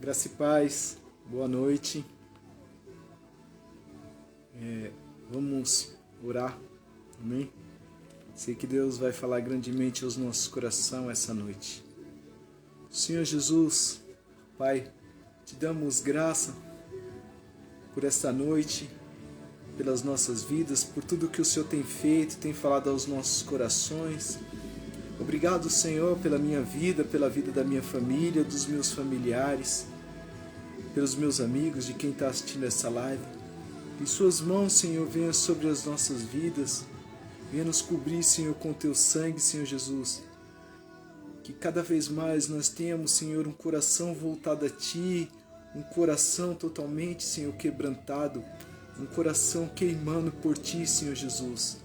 Graça e paz, boa noite. Vamos orar, amém? Sei que Deus vai falar grandemente aos nossos corações essa noite. Senhor Jesus, Pai, te damos graça por esta noite, pelas nossas vidas, por tudo que o Senhor tem feito, tem falado aos nossos corações. Obrigado, Senhor, pela minha vida, pela vida da minha família, dos meus familiares, pelos meus amigos, de quem está assistindo essa live. Que suas mãos, Senhor, venham sobre as nossas vidas, venha nos cobrir, Senhor, com teu sangue, Senhor Jesus. Que cada vez mais nós tenhamos, Senhor, um coração voltado a Ti, um coração totalmente, Senhor, quebrantado, um coração queimando por Ti, Senhor Jesus.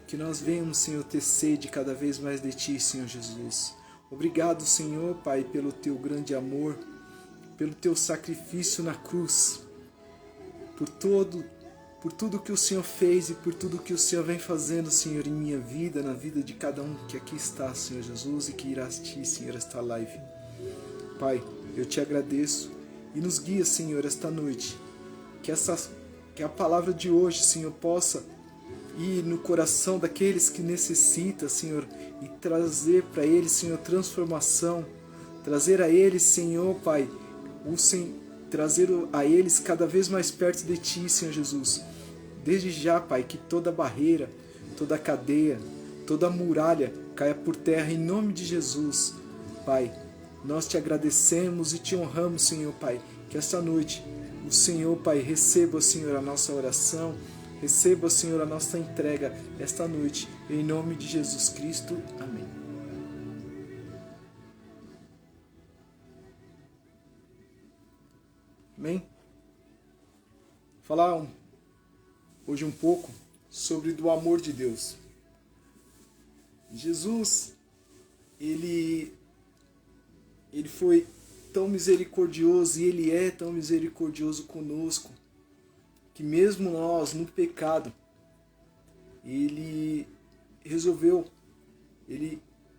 Que nós venhamos, Senhor, ter sede cada vez mais de Ti, Senhor Jesus. Obrigado, Senhor, Pai, pelo Teu grande amor, pelo Teu sacrifício na cruz, por tudo que o Senhor fez e por tudo que o Senhor vem fazendo, Senhor, em minha vida, na vida de cada um que aqui está, Senhor Jesus, e que irá assistir, Senhor, esta live. Pai, eu Te agradeço e nos guia, Senhor, esta noite. Que a palavra de hoje, Senhor, possa ir no coração daqueles que necessitam, Senhor, e trazer para eles, Senhor, transformação. Trazer a eles, Senhor, Pai, trazer a eles cada vez mais perto de Ti, Senhor Jesus. Desde já, Pai, que toda barreira, toda cadeia, toda muralha caia por terra em nome de Jesus. Pai, nós Te agradecemos e Te honramos, Senhor, Pai, que esta noite o Senhor, Pai, receba, Senhor, a nossa oração, receba, Senhor, a nossa entrega esta noite, em nome de Jesus Cristo. Amém. Amém? Falar hoje um pouco sobre do amor de Deus. Jesus, ele foi tão misericordioso e Ele é tão misericordioso conosco, que mesmo nós, no pecado, Ele resolveu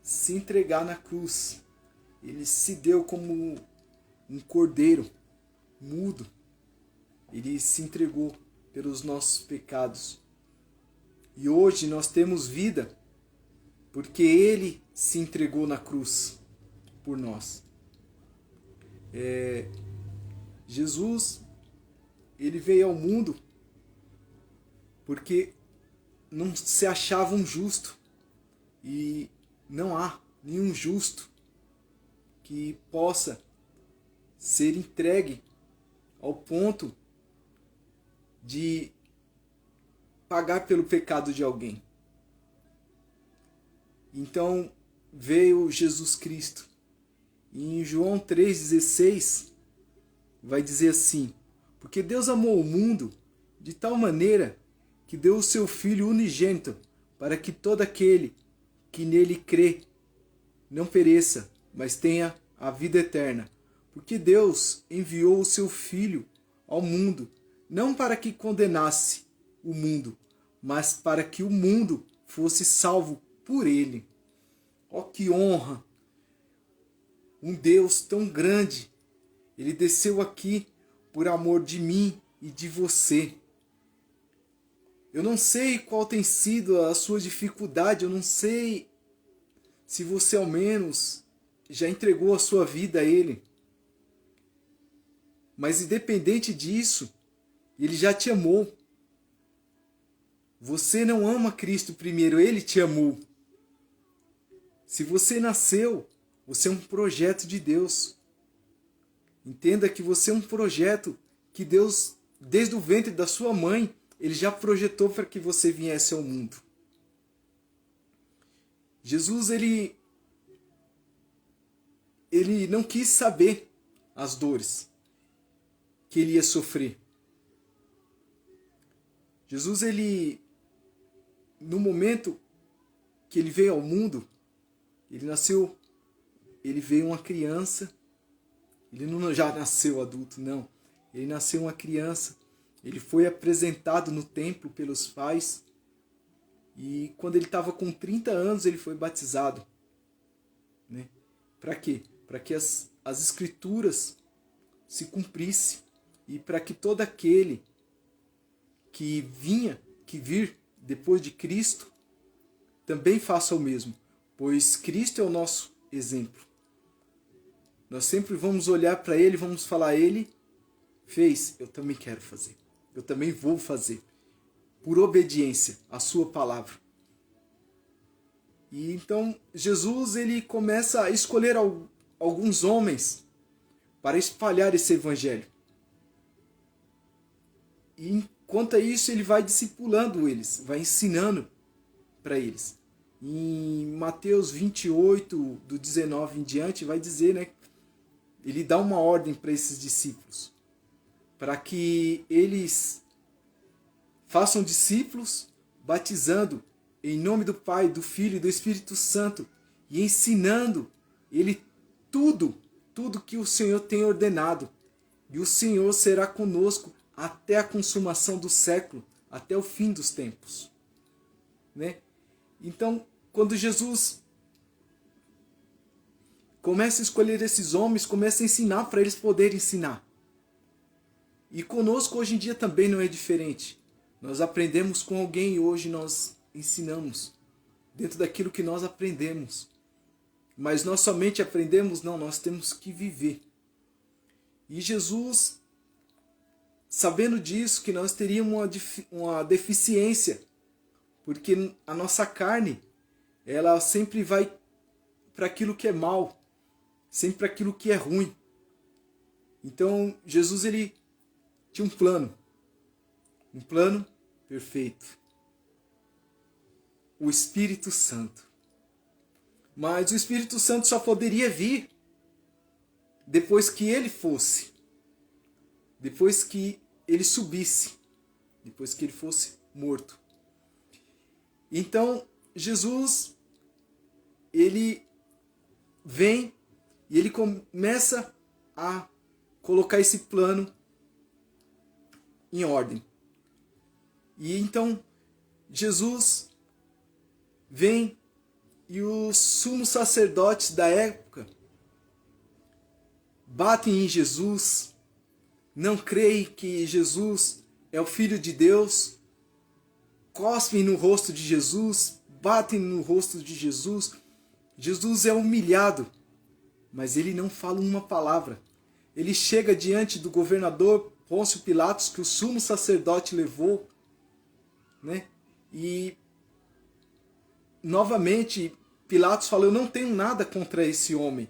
se entregar na cruz. Ele se deu como um cordeiro mudo. Ele se entregou pelos nossos pecados. E hoje nós temos vida porque Ele se entregou na cruz por nós. Jesus, Ele veio ao mundo porque não se achava um justo. E não há nenhum justo que possa ser entregue ao ponto de pagar pelo pecado de alguém. Então veio Jesus Cristo. E em João 3,16 vai dizer assim: porque Deus amou o mundo de tal maneira que deu o seu Filho unigênito, para que todo aquele que nele crê não pereça, mas tenha a vida eterna. Porque Deus enviou o seu Filho ao mundo, não para que condenasse o mundo, mas para que o mundo fosse salvo por ele. Ó, que honra! Um Deus tão grande, Ele desceu aqui por amor de mim e de você. Eu não sei qual tem sido a sua dificuldade, eu não sei se você ao menos já entregou a sua vida a Ele. Mas independente disso, Ele já te amou. Você não ama Cristo primeiro, Ele te amou. Se você nasceu, você é um projeto de Deus. Entenda que você é um projeto que Deus, desde o ventre da sua mãe, Ele já projetou para que você viesse ao mundo. Jesus, ele não quis saber as dores que Ele ia sofrer. Jesus, no momento que Ele veio ao mundo, Ele veio uma criança. Ele não já nasceu adulto, não. Ele nasceu uma criança. Ele foi apresentado no templo pelos pais. E quando ele estava com 30 anos, ele foi batizado. Né? Para quê? Para que as escrituras se cumprisse e para que todo aquele que vir depois de Cristo também faça o mesmo, pois Cristo é o nosso exemplo. Nós sempre vamos olhar para Ele, vamos falar, Ele fez, eu também quero fazer, eu também vou fazer, por obediência à sua palavra. E então Jesus ele começa a escolher alguns homens para espalhar esse evangelho. E enquanto isso ele vai discipulando eles, vai ensinando para eles. Em Mateus 28, do 19 em diante, vai dizer, né? Ele dá uma ordem para esses discípulos, para que eles façam discípulos, batizando em nome do Pai, do Filho e do Espírito Santo, e ensinando ele tudo que o Senhor tem ordenado. E o Senhor será conosco até a consumação do século, até o fim dos tempos. Né? Então, quando Jesus começa a escolher esses homens, começa a ensinar para eles poderem ensinar. E conosco hoje em dia também não é diferente. Nós aprendemos com alguém e hoje nós ensinamos dentro daquilo que nós aprendemos. Mas nós somente aprendemos? Não, nós temos que viver. E Jesus, sabendo disso, que nós teríamos uma deficiência, porque a nossa carne, ela sempre vai para aquilo que é mal, sempre para aquilo que é ruim. Então, Jesus ele tinha um plano perfeito. O Espírito Santo. Mas o Espírito Santo só poderia vir depois que ele fosse, depois que ele subisse, depois que ele fosse morto. Então, Jesus, ele vem e ele começa a colocar esse plano em ordem. E então, Jesus vem e os sumos sacerdotes da época batem em Jesus, não creem que Jesus é o Filho de Deus, cospem no rosto de Jesus, batem no rosto de Jesus. Jesus é humilhado, mas ele não fala uma palavra. Ele chega diante do governador Pôncio Pilatos, que o sumo sacerdote levou, né? E novamente Pilatos falou, eu não tenho nada contra esse homem.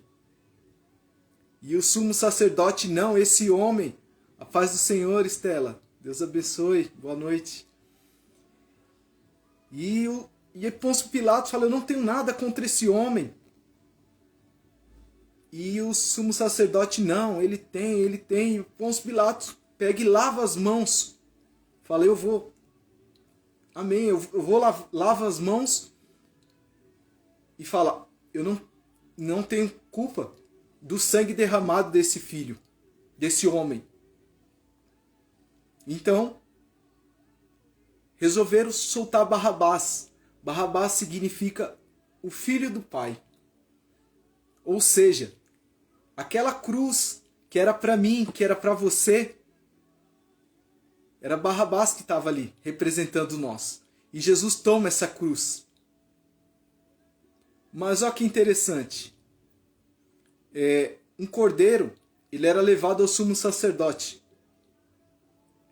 E o sumo sacerdote, não, esse homem, a paz do Senhor, Estela, Deus abençoe, boa noite. E Pôncio Pilatos falou, eu não tenho nada contra esse homem. E o sumo sacerdote, não, ele tem. E o Pôncio Pilatos pega e lava as mãos. Fala, eu vou. Amém, eu vou lava as mãos. E fala, eu não tenho culpa do sangue derramado desse filho, desse homem. Então, resolveram soltar Barrabás. Barrabás significa o filho do Pai. Ou seja, aquela cruz que era para mim, que era para você, era Barrabás que estava ali, representando nós. E Jesus toma essa cruz. Mas olha que interessante. Um cordeiro, ele era levado ao sumo sacerdote.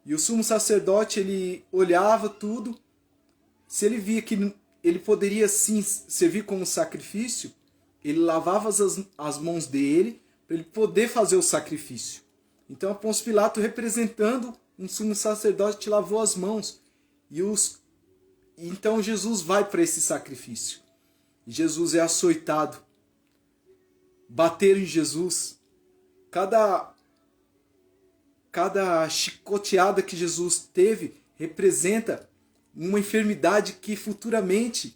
E o sumo sacerdote, ele olhava tudo. Se ele via que ele poderia sim servir como sacrifício, ele lavava as mãos dele para ele poder fazer o sacrifício. Então, Pôncio Pilatos, representando um sumo sacerdote, lavou as mãos. Então, Jesus vai para esse sacrifício. Jesus é açoitado. Bateram em Jesus. Cada chicoteada que Jesus teve representa uma enfermidade que futuramente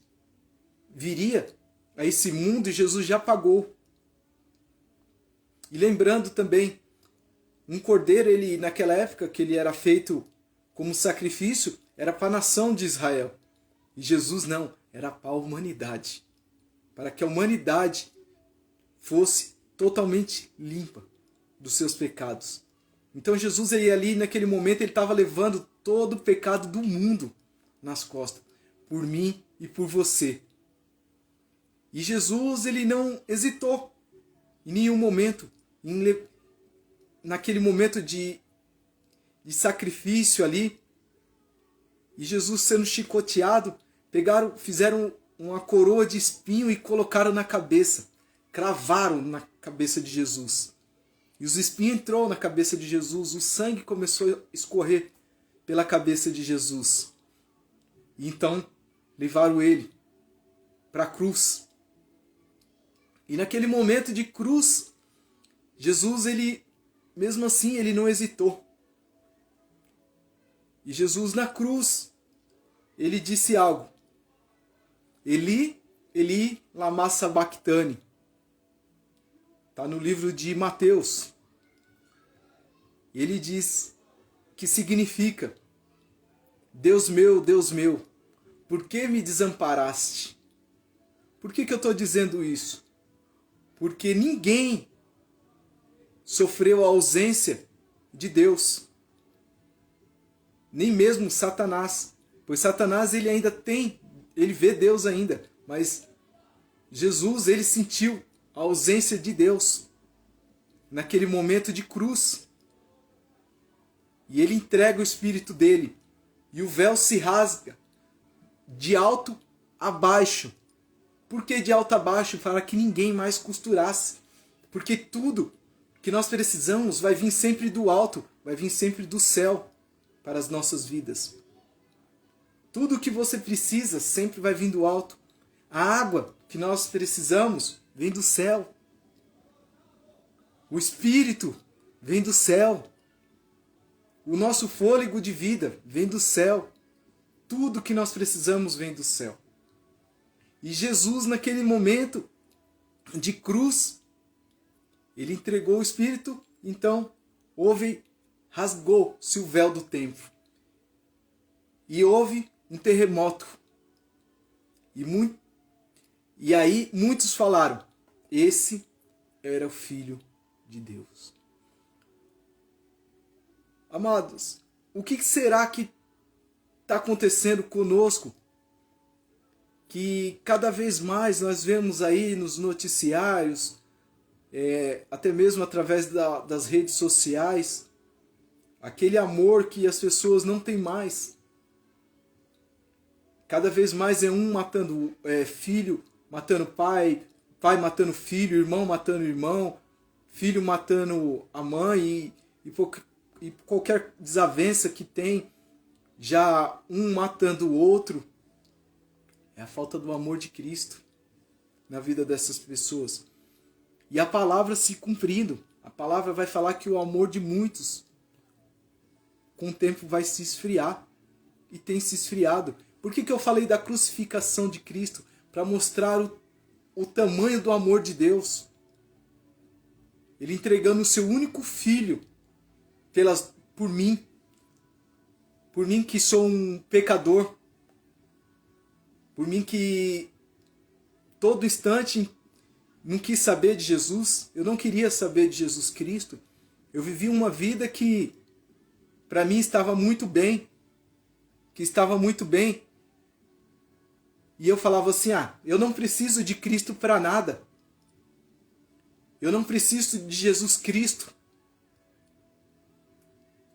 viria a esse mundo e Jesus já pagou. E lembrando também, um cordeiro, ele naquela época que ele era feito como sacrifício, era para a nação de Israel. E Jesus não, era para a humanidade. Para que a humanidade fosse totalmente limpa dos seus pecados. Então Jesus, ele ali naquele momento, ele estava levando todo o pecado do mundo nas costas, por mim e por você. E Jesus, ele não hesitou em nenhum momento, naquele momento de sacrifício ali, e Jesus sendo chicoteado, fizeram uma coroa de espinho e colocaram na cabeça, cravaram na cabeça de Jesus. E os espinhos entrou na cabeça de Jesus, o sangue começou a escorrer pela cabeça de Jesus. E então levaram ele para a cruz. E naquele momento de cruz, Jesus, ele, mesmo assim, ele não hesitou. E Jesus na cruz, ele disse algo. Eli, Eli, lama sabachthani. Está no livro de Mateus. Ele diz que significa: Deus meu, por que me desamparaste? Por que eu estou dizendo isso? Porque ninguém sofreu a ausência de Deus. Nem mesmo Satanás. Pois Satanás, ele ainda tem, ele vê Deus ainda. Mas Jesus, ele sentiu a ausência de Deus naquele momento de cruz. E ele entrega o Espírito dele. E o véu se rasga de alto a baixo. Por que de alto a baixo? Para que ninguém mais costurasse. Porque tudo que nós precisamos vai vir sempre do alto, vai vir sempre do céu para as nossas vidas. Tudo que você precisa sempre vai vir do alto. A água que nós precisamos vem do céu. O Espírito vem do céu. O nosso fôlego de vida vem do céu. Tudo que nós precisamos vem do céu. E Jesus, naquele momento de cruz, ele entregou o Espírito, então rasgou-se o véu do templo. E houve um terremoto. E aí muitos falaram: esse era o Filho de Deus. Amados, o que será que está acontecendo conosco? Que cada vez mais nós vemos aí nos noticiários, até mesmo através das redes sociais, aquele amor que as pessoas não têm mais. Cada vez mais é um matando filho, matando pai, pai matando filho, irmão matando irmão, filho matando a mãe e qualquer desavença que tem, já um matando o outro. É a falta do amor de Cristo na vida dessas pessoas. E a palavra se cumprindo. A palavra vai falar que o amor de muitos, com o tempo, vai se esfriar. E tem se esfriado. Por que eu falei da crucificação de Cristo? Para mostrar o tamanho do amor de Deus. Ele entregando o seu único filho por mim. Por mim que sou um pecador. Por mim que todo instante não quis saber de Jesus. Eu não queria saber de Jesus Cristo. Eu vivi uma vida que para mim estava muito bem. E eu falava assim: eu não preciso de Cristo para nada. Eu não preciso de Jesus Cristo.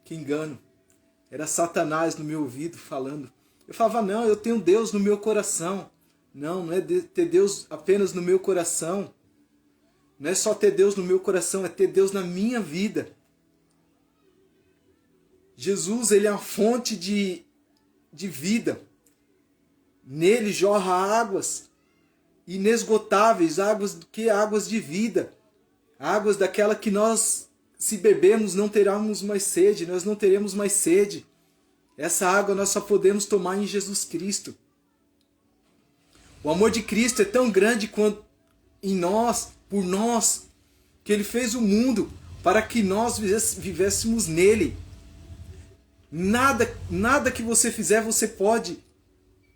Que engano. Era Satanás no meu ouvido falando. Eu falava: não, eu tenho Deus no meu coração. Não é ter Deus apenas no meu coração. Não é só ter Deus no meu coração, é ter Deus na minha vida. Jesus, ele é a fonte de vida. Nele jorra águas inesgotáveis, águas de vida. Águas daquela que nós, se bebermos, não teremos mais sede. Nós não teremos mais sede. Essa água nós só podemos tomar em Jesus Cristo. O amor de Cristo é tão grande quanto em nós, por nós, que Ele fez o mundo para que nós vivêssemos nele. Nada que você fizer você pode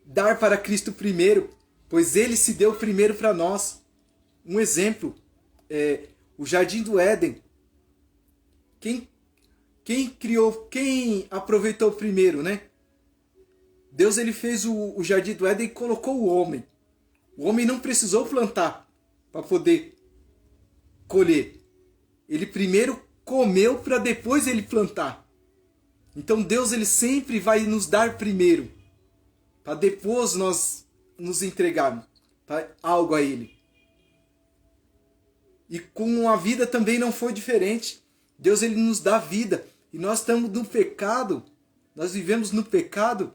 dar para Cristo primeiro, pois Ele se deu primeiro para nós. Um exemplo, o Jardim do Éden. Quem criou, quem aproveitou primeiro, né? Deus ele fez o jardim do Éden e colocou o homem. O homem não precisou plantar para poder colher. Ele primeiro comeu para depois ele plantar. Então Deus ele sempre vai nos dar primeiro, para depois nós nos entregarmos algo a Ele. E com a vida também não foi diferente. Deus ele nos dá vida e nós estamos no pecado, nós vivemos no pecado.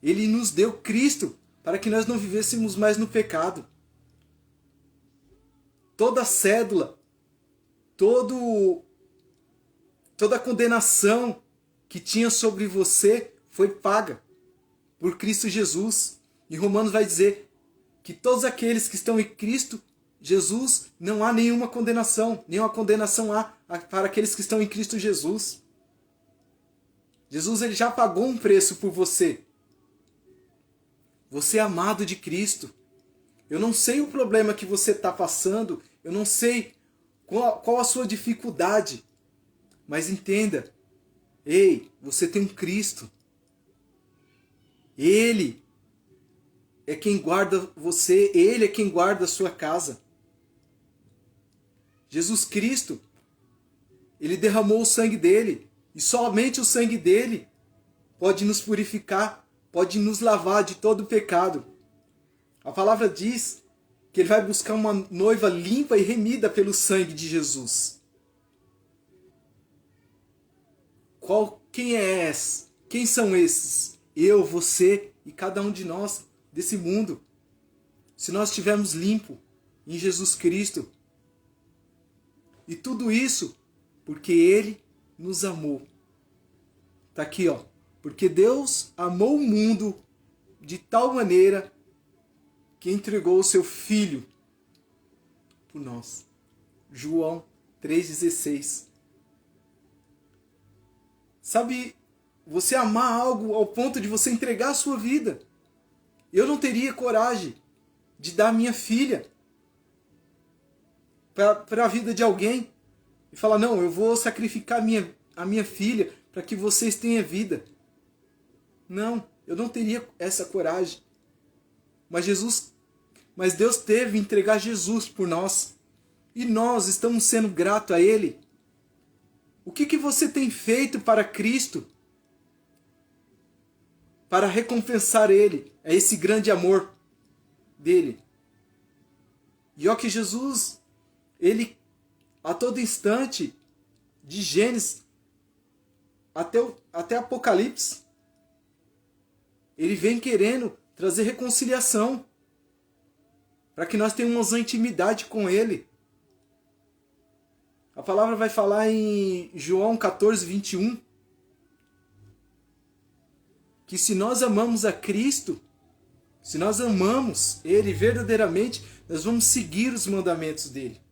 Ele nos deu Cristo para que nós não vivêssemos mais no pecado. Toda cédula, toda a condenação que tinha sobre você foi paga por Cristo Jesus. E Romanos vai dizer que todos aqueles que estão em Cristo Jesus, não há nenhuma condenação há para aqueles que estão em Cristo Jesus. Jesus ele já pagou um preço por você. Você é amado de Cristo. Eu não sei o problema que você está passando, eu não sei qual a sua dificuldade, mas entenda, ei, você tem um Cristo. Ele é quem guarda você, Ele é quem guarda a sua casa. Jesus Cristo, Ele derramou o sangue dele, e somente o sangue dele pode nos purificar, pode nos lavar de todo o pecado. A palavra diz que Ele vai buscar uma noiva limpa e remida pelo sangue de Jesus. Quem é esse? Quem são esses? Eu, você e cada um de nós desse mundo. Se nós estivermos limpo em Jesus Cristo. E tudo isso porque Ele nos amou. Está aqui, ó. Porque Deus amou o mundo de tal maneira que entregou o seu Filho por nós. João 3,16. Sabe, você amar algo ao ponto de você entregar a sua vida. Eu não teria coragem de dar minha filha para a vida de alguém e falar, não, eu vou sacrificar a minha filha para que vocês tenham vida. Não, eu não teria essa coragem. Mas Deus teve entregar Jesus por nós. E nós estamos sendo gratos a Ele. O que você tem feito para Cristo? Para recompensar Ele. É esse grande amor dele. E ó que Jesus, Ele a todo instante, de Gênesis até Apocalipse, Ele vem querendo trazer reconciliação. Para que nós tenhamos uma intimidade com Ele. A palavra vai falar em João 14, 21. Que se nós amamos a Cristo, se nós amamos Ele verdadeiramente, nós vamos seguir os mandamentos dEle.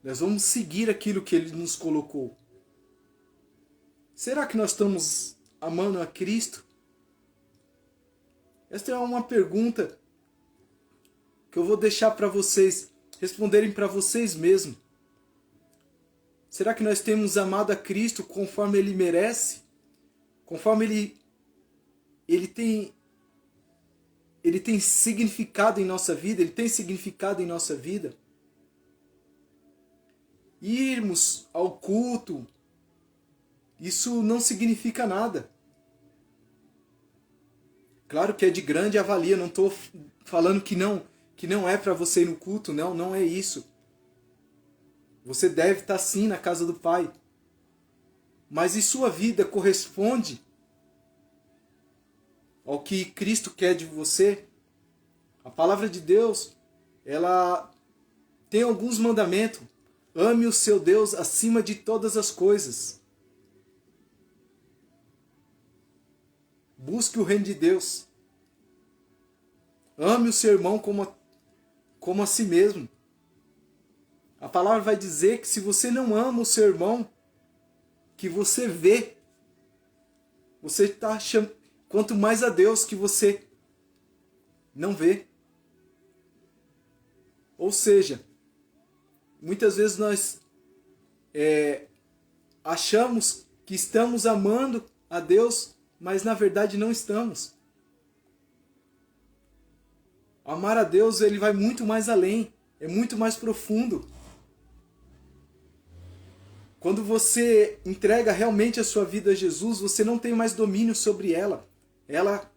Nós vamos seguir aquilo que Ele nos colocou. Será que nós estamos amando a Cristo? Esta é uma pergunta que eu vou deixar para vocês responderem para vocês mesmos. Será que nós temos amado a Cristo conforme Ele merece? Conforme Ele tem significado em nossa vida? Ele tem significado em nossa vida? Irmos ao culto, isso não significa nada. Claro que é de grande avalia, não estou falando que não é para você ir no culto, não é isso. Você deve estar sim na casa do Pai. Mas e sua vida corresponde ao que Cristo quer de você? A palavra de Deus, ela tem alguns mandamentos. Ame o seu Deus acima de todas as coisas. Busque o reino de Deus. Ame o seu irmão como a si mesmo. A palavra vai dizer que se você não ama o seu irmão, que você vê, você está chamando, quanto mais a Deus que você não vê. Ou seja, muitas vezes nós achamos que estamos amando a Deus, mas na verdade não estamos. Amar a Deus, ele vai muito mais além, é muito mais profundo. Quando você entrega realmente a sua vida a Jesus, você não tem mais domínio sobre ela. Ela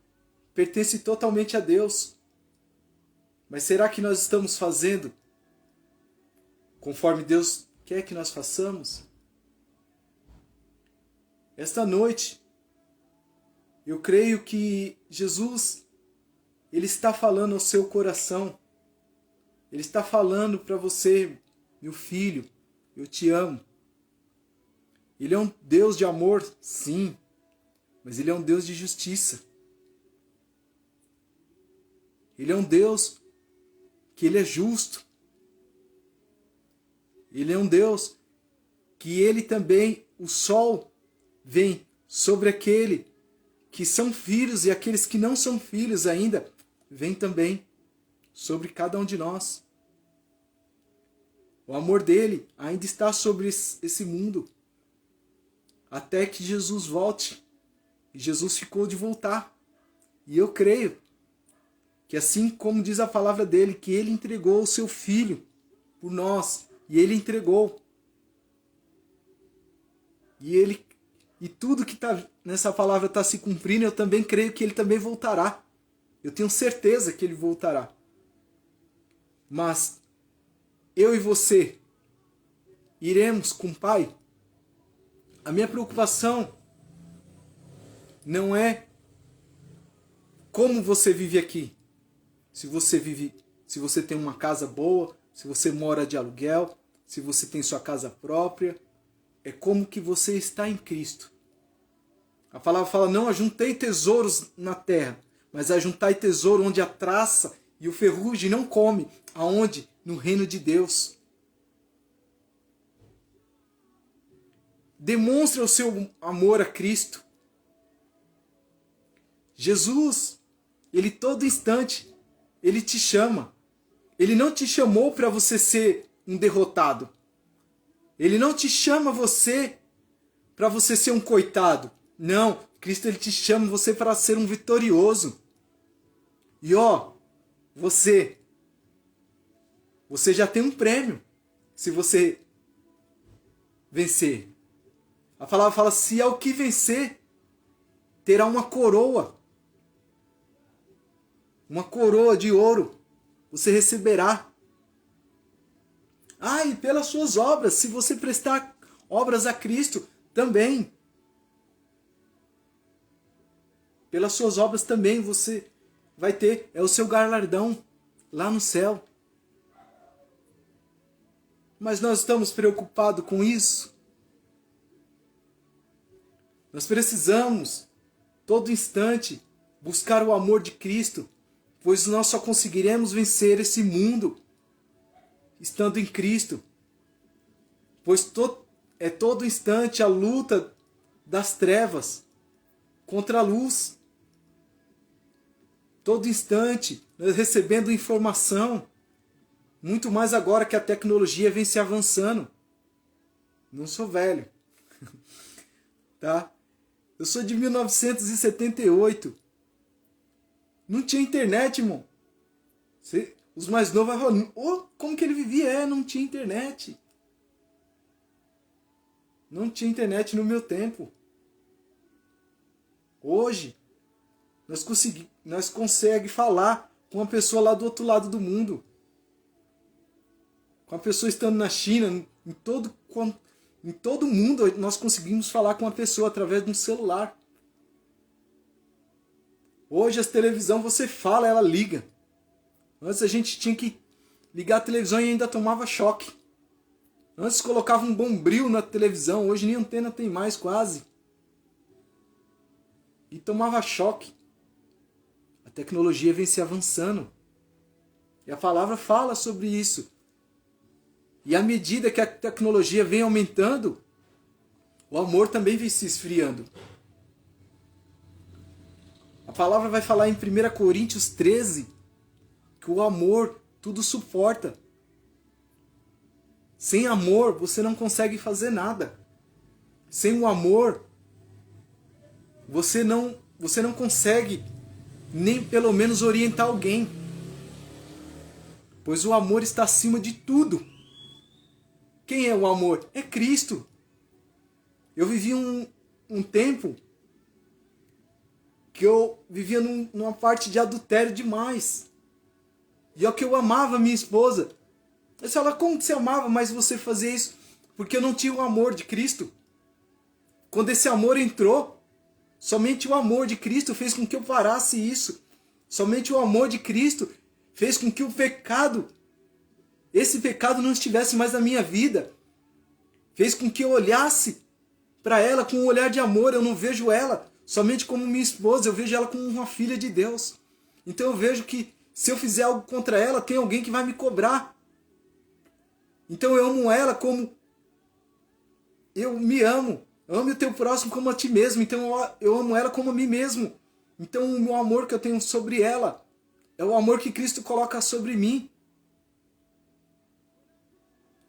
pertence totalmente a Deus. Mas será que nós estamos fazendo conforme Deus quer que nós façamos? Esta noite, eu creio que Jesus, Ele está falando ao seu coração. Ele está falando para você, meu filho, eu te amo. Ele é um Deus de amor, sim, mas Ele é um Deus de justiça. Ele é um Deus que Ele é justo. Ele é um Deus que Ele também, o sol vem sobre aquele que são filhos e aqueles que não são filhos ainda, vem também sobre cada um de nós. O amor dele ainda está sobre esse mundo, até que Jesus volte. E Jesus ficou de voltar. E eu creio que assim como diz a palavra dele, que ele entregou o seu filho por nós, e ele entregou. E tudo que tá nessa palavra está se cumprindo, eu também creio que ele também voltará. Eu tenho certeza que ele voltará. Mas eu e você iremos com o Pai? A minha preocupação não é como você vive aqui. Se você tem uma casa boa, se você mora de aluguel, se você tem sua casa própria, é como que você está em Cristo. A palavra fala, não ajuntei tesouros na terra, mas ajuntai tesouro onde a traça e o ferrugem não come. Aonde? No reino de Deus. Demonstre o seu amor a Cristo. Jesus, Ele todo instante, Ele te chama. Ele não te chamou para você ser um derrotado. Ele não te chama você para você ser um coitado. Não, Cristo ele te chama você para ser um vitorioso. E você já tem um prêmio se você vencer. A palavra fala, se ao que vencer, terá uma coroa. Uma coroa de ouro. Você receberá. E pelas suas obras, se você prestar obras a Cristo, também. Pelas suas obras também você vai ter, é o seu galardão lá no céu. Mas nós estamos preocupados com isso? Nós precisamos, todo instante, buscar o amor de Cristo, pois nós só conseguiremos vencer esse mundo estando em Cristo. Pois é todo instante a luta das trevas contra a luz. Todo instante, nós recebendo informação, muito mais agora que a tecnologia vem se avançando. Não sou velho. Tá? Eu sou de 1978. Não tinha internet, irmão. Os mais novos vão falar, como que ele vivia? Não tinha internet. Não tinha internet no meu tempo. Hoje, nós conseguimos falar com uma pessoa lá do outro lado do mundo. Com a pessoa estando na China, em todo mundo, nós conseguimos falar com uma pessoa através de um celular. Hoje as televisões, você fala, ela liga. Antes a gente tinha que ligar a televisão e ainda tomava choque. Antes colocava um bombril na televisão, hoje nem antena tem mais quase. E tomava choque. A tecnologia vem se avançando. E a palavra fala sobre isso. E à medida que a tecnologia vem aumentando, o amor também vem se esfriando. A palavra vai falar em 1 Coríntios 13 que o amor tudo suporta. Sem amor, você não consegue fazer nada. Sem o amor, você não consegue nem pelo menos orientar alguém. Pois o amor está acima de tudo. Quem é o amor? É Cristo. Eu vivi um tempo que eu vivia numa parte de adultério demais. E é o que eu amava minha esposa. Eu falava, como que você amava, mas você fazia isso? Porque eu não tinha o amor de Cristo. Quando esse amor entrou, somente o amor de Cristo fez com que eu parasse isso. Somente o amor de Cristo fez com que o pecado, esse pecado não estivesse mais na minha vida. Fez com que eu olhasse para ela com um olhar de amor. Eu não vejo ela somente como minha esposa, eu vejo ela como uma filha de Deus. Então eu vejo que se eu fizer algo contra ela, tem alguém que vai me cobrar. Então eu amo ela como eu me amo. Ame o teu próximo como a ti mesmo. Então eu amo ela como a mim mesmo. Então o meu amor que eu tenho sobre ela é o amor que Cristo coloca sobre mim.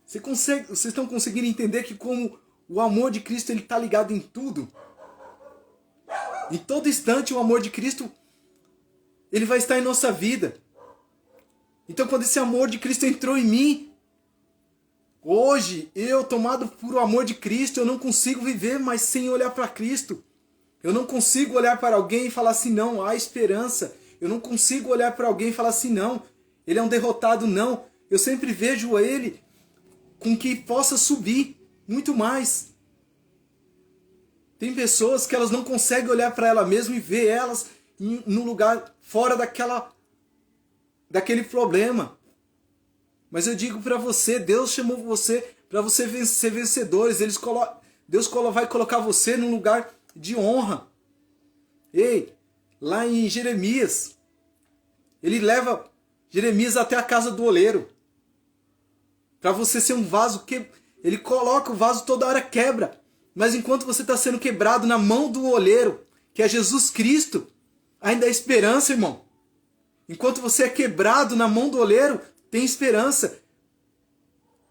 Vocês estão conseguindo entender que como o amor de Cristo ele está ligado em tudo? Em todo instante o amor de Cristo ele vai estar em nossa vida. Então quando esse amor de Cristo entrou em mim, hoje eu, tomado por o amor de Cristo, eu não consigo viver mais sem olhar para Cristo. Eu não consigo olhar para alguém e falar assim, não, há esperança. Eu não consigo olhar para alguém e falar assim, não, ele é um derrotado, não. Eu sempre vejo ele com que possa subir muito mais. Tem pessoas que elas não conseguem olhar para ela mesma e ver elas no lugar fora daquele problema. Mas eu digo para você, Deus chamou você para você ser vencedores. Deus vai colocar você num lugar de honra. Ei, lá em Jeremias, ele leva Jeremias até a casa do oleiro. Para você ser um vaso que ele coloca o vaso toda hora quebra. Mas enquanto você está sendo quebrado na mão do oleiro, que é Jesus Cristo, ainda há esperança, irmão. Enquanto você é quebrado na mão do oleiro, tem esperança.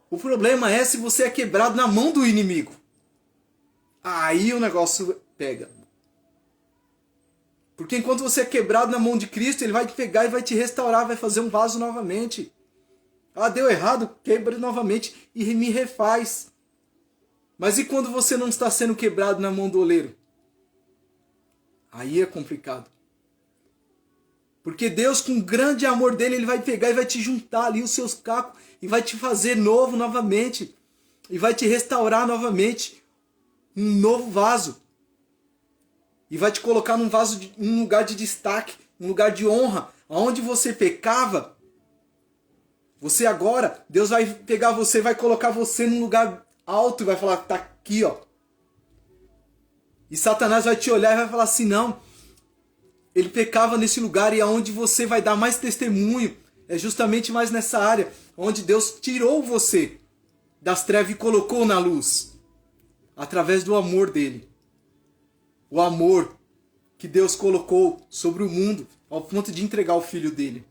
O problema é se você é quebrado na mão do inimigo. Aí o negócio pega. Porque enquanto você é quebrado na mão de Cristo, ele vai te pegar e vai te restaurar, vai fazer um vaso novamente. Ah, deu errado, quebra novamente e me refaz. Mas e quando você não está sendo quebrado na mão do oleiro? Aí é complicado. Porque Deus, com o grande amor dele, ele vai pegar e vai te juntar ali os seus cacos e vai te fazer novo novamente. E vai te restaurar novamente um novo vaso. E vai te colocar num lugar de destaque, um lugar de honra. Onde você pecava, você agora, Deus vai pegar você, vai colocar você num lugar alto e vai falar, tá aqui, ó. E Satanás vai te olhar e vai falar assim, não, ele pecava nesse lugar, e aonde você vai dar mais testemunho é justamente mais nessa área, onde Deus tirou você das trevas e colocou na luz, através do amor dele. O amor que Deus colocou sobre o mundo, ao ponto de entregar o filho dele.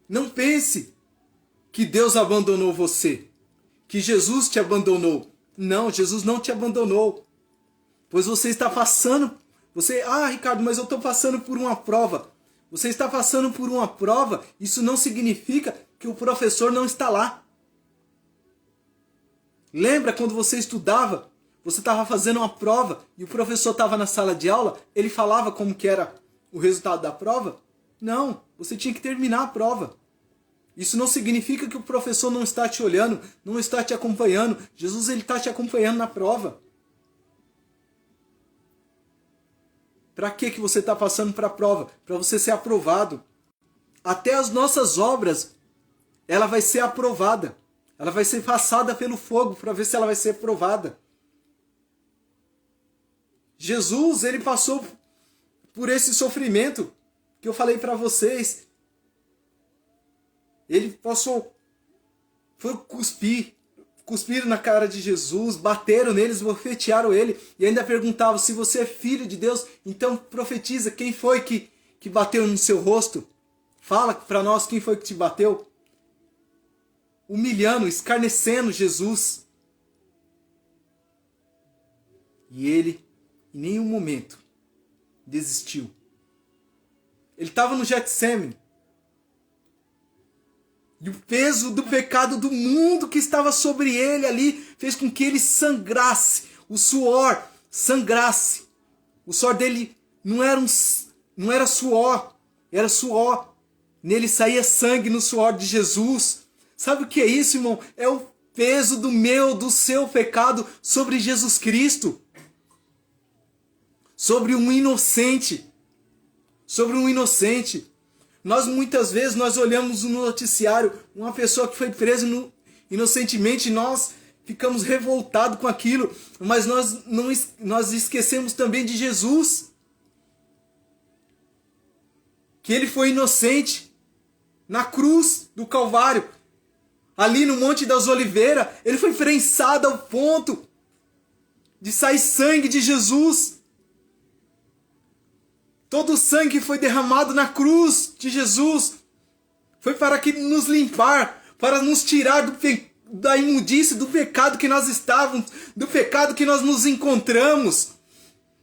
Não pense que Deus abandonou você, que Jesus te abandonou. Não, Jesus não te abandonou. Pois você está passando, Ricardo, mas eu estou passando por uma prova. Você está passando por uma prova, isso não significa que o professor não está lá. Lembra quando você estudava, você estava fazendo uma prova e o professor estava na sala de aula, ele falava como que era o resultado da prova? Não, você tinha que terminar a prova. Isso não significa que o professor não está te olhando, não está te acompanhando. Jesus ele está te acompanhando na prova. Para que você está passando para a prova? Para você ser aprovado. Até as nossas obras, ela vai ser aprovada. Ela vai ser passada pelo fogo para ver se ela vai ser aprovada. Jesus, ele passou por esse sofrimento que eu falei para vocês. Ele passou, foi cuspiram na cara de Jesus, bateram neles, bofetearam ele e ainda perguntavam, se você é filho de Deus, então profetiza, quem foi que bateu no seu rosto? Fala para nós quem foi que te bateu. humilhando, escarnecendo Jesus. E ele, em nenhum momento, desistiu. Ele estava no Getsêmani. E o peso do pecado do mundo que estava sobre ele ali fez com que ele sangrasse. O suor sangrasse. O suor dele não era suor, era suor. Nele saía sangue no suor de Jesus. Sabe o que é isso, irmão? É o peso do meu, do seu pecado sobre Jesus Cristo. Sobre um inocente. Sobre um inocente. Nós muitas vezes nós olhamos no noticiário uma pessoa que foi presa inocentemente, nós ficamos revoltados com aquilo, mas nós esquecemos também de Jesus. Que ele foi inocente na cruz do Calvário. Ali no Monte das Oliveiras, ele foi prensado ao ponto de sair sangue de Jesus. Todo o sangue foi derramado na cruz de Jesus. Foi para que nos limpar, para nos tirar da imundície, do pecado que nós estávamos, do pecado que nós nos encontramos.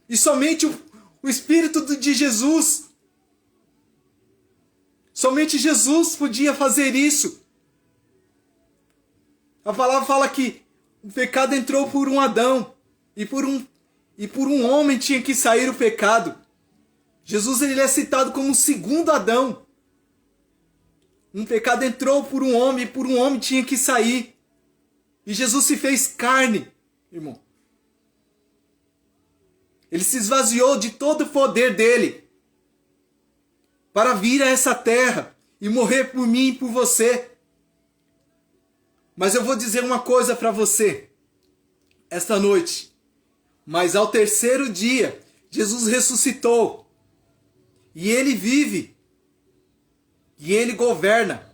E somente o Espírito de Jesus, somente Jesus podia fazer isso. A palavra fala que o pecado entrou por um Adão, e por um homem tinha que sair o pecado. Jesus ele é citado como o segundo Adão. Um pecado entrou por um homem e por um homem tinha que sair. E Jesus se fez carne, irmão. Ele se esvaziou de todo o poder dele para vir a essa terra e morrer por mim e por você. Mas eu vou dizer uma coisa para você esta noite. Mas ao terceiro dia, Jesus ressuscitou. E ele vive. E ele governa.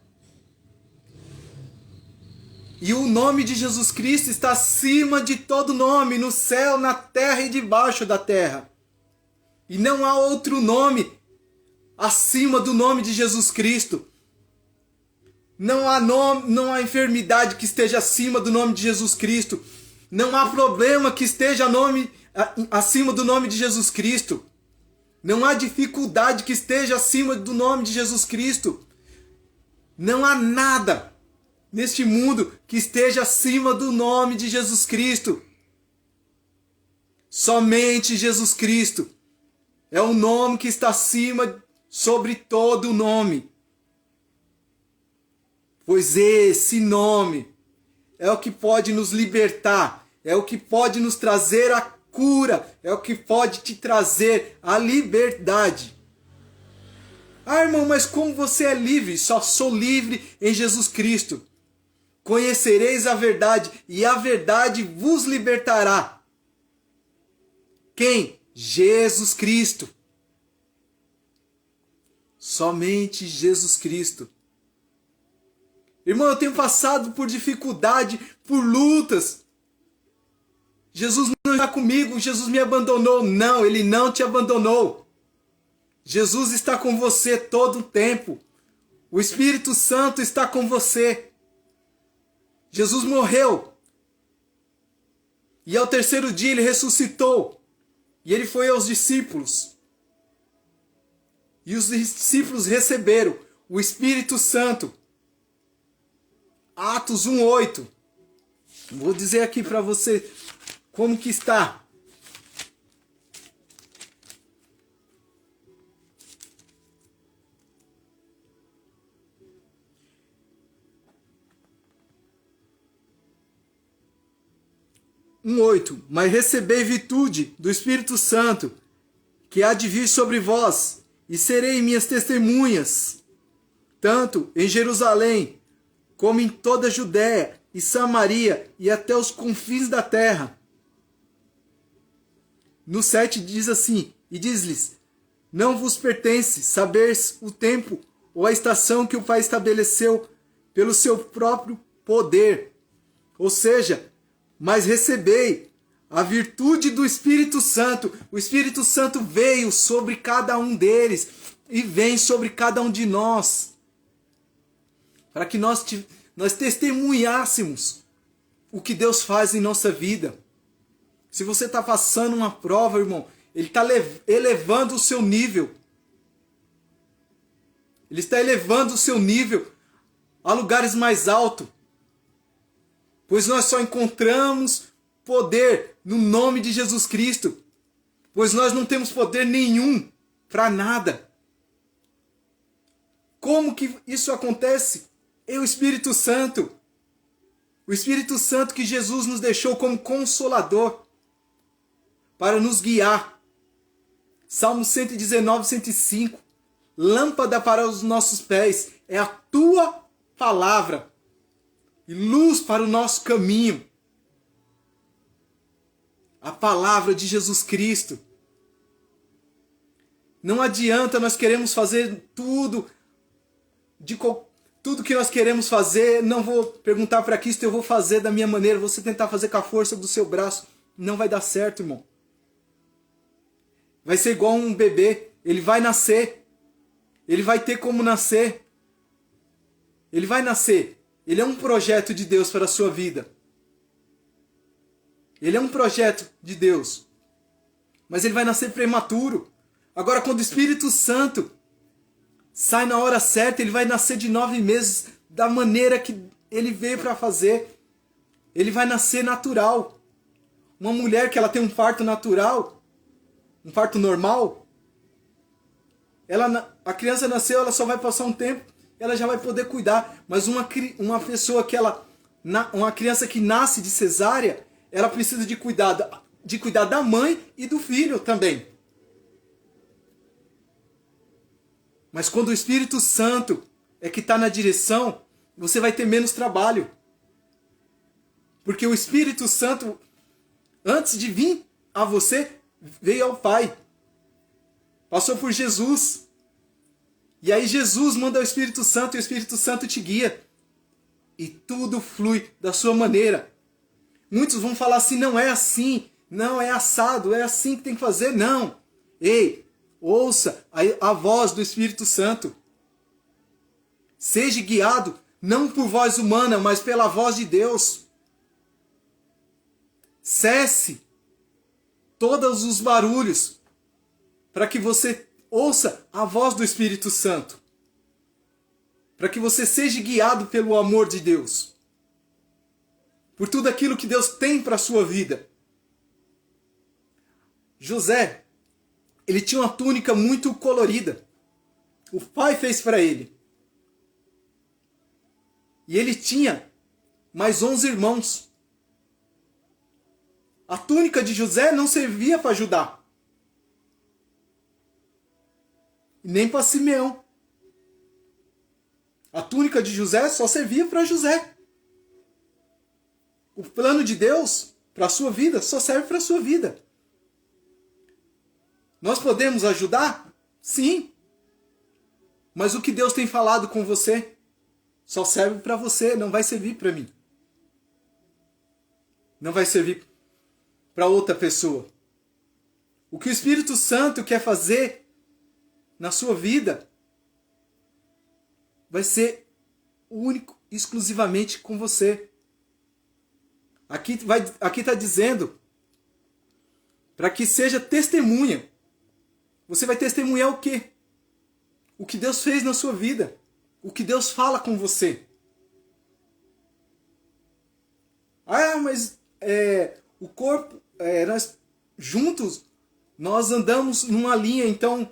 E o nome de Jesus Cristo está acima de todo nome, no céu, na terra e debaixo da terra. E não há outro nome acima do nome de Jesus Cristo. Não há enfermidade que esteja acima do nome de Jesus Cristo. Não há problema que esteja acima do nome de Jesus Cristo. Não há dificuldade que esteja acima do nome de Jesus Cristo. Não há nada neste mundo que esteja acima do nome de Jesus Cristo. Somente Jesus Cristo é o nome que está acima sobre todo o nome. Pois esse nome é o que pode nos libertar, é o que pode nos trazer a cura, é o que pode te trazer a liberdade. Ah, irmão, mas como você é livre? Só sou livre em Jesus Cristo. Conhecereis a verdade e a verdade vos libertará. Quem? Jesus Cristo. Somente Jesus Cristo. Irmão, eu tenho passado por dificuldade, por lutas. Jesus não está comigo, Jesus me abandonou. Não, Ele não te abandonou. Jesus está com você todo o tempo. O Espírito Santo está com você. Jesus morreu. E ao terceiro dia Ele ressuscitou. E Ele foi aos discípulos. E os discípulos receberam o Espírito Santo. Atos 1:8. Vou dizer aqui para você como que está. Mas recebei virtude do Espírito Santo, que há de vir sobre vós, e serei minhas testemunhas, tanto em Jerusalém, como em toda a Judéia e Samaria e até os confins da terra. No 7 diz assim, e diz-lhes, não vos pertence saber o tempo ou a estação que o Pai estabeleceu pelo seu próprio poder. Ou seja, mas recebei a virtude do Espírito Santo. O Espírito Santo veio sobre cada um deles e vem sobre cada um de nós. Para que nós nós testemunhássemos o que Deus faz em nossa vida. Se você está passando uma prova, irmão, Ele está elevando o seu nível. Ele está elevando o seu nível a lugares mais altos. Pois nós só encontramos poder no nome de Jesus Cristo. Pois nós não temos poder nenhum para nada. Como que isso acontece? É o Espírito Santo. O Espírito Santo que Jesus nos deixou como consolador para nos guiar. Salmo 119, 105. Lâmpada para os nossos pés é a tua palavra e luz para o nosso caminho. A palavra de Jesus Cristo. Não adianta nós queremos fazer tudo que nós queremos fazer. Não vou perguntar para Cristo, eu vou fazer da minha maneira. Você tentar fazer com a força do seu braço, não vai dar certo, irmão. Vai ser igual um bebê. Ele vai nascer. Ele vai ter como nascer. Ele vai nascer. Ele é um projeto de Deus para a sua vida. Ele é um projeto de Deus. Mas ele vai nascer prematuro. Agora, quando o Espírito Santo sai na hora certa, ele vai nascer de 9 meses da maneira que ele veio para fazer. Ele vai nascer natural. Uma mulher que ela tem um parto natural, um parto normal, a criança nasceu, ela só vai passar um tempo, ela já vai poder cuidar. Mas uma pessoa que uma criança que nasce de cesárea, ela precisa de cuidar da mãe e do filho também. Mas quando o Espírito Santo é que está na direção, você vai ter menos trabalho. Porque o Espírito Santo, antes de vir a você, veio ao Pai. Passou por Jesus. E aí Jesus manda o Espírito Santo e o Espírito Santo te guia. E tudo flui da sua maneira. Muitos vão falar assim, não é assim, não é assado, é assim que tem que fazer. Não. Ei, ouça a voz do Espírito Santo. Seja guiado, não por voz humana, mas pela voz de Deus. Cesse todos os barulhos para que você ouça a voz do Espírito Santo. Para que você seja guiado pelo amor de Deus. Por tudo aquilo que Deus tem para a sua vida. José, ele tinha uma túnica muito colorida. O pai fez para ele. E ele tinha mais 11 irmãos. A túnica de José não servia para Judá. Nem para Simeão. A túnica de José só servia para José. O plano de Deus para a sua vida só serve para a sua vida. Nós podemos ajudar? Sim. Mas o que Deus tem falado com você só serve para você, não vai servir para mim. Não vai servir para outra pessoa. O que o Espírito Santo quer fazer na sua vida vai ser único, exclusivamente com você. Aqui está dizendo para que seja testemunha. Você vai testemunhar o quê? O que Deus fez na sua vida. O que Deus fala com você. Ah, mas o corpo, nós juntos, nós andamos numa linha, então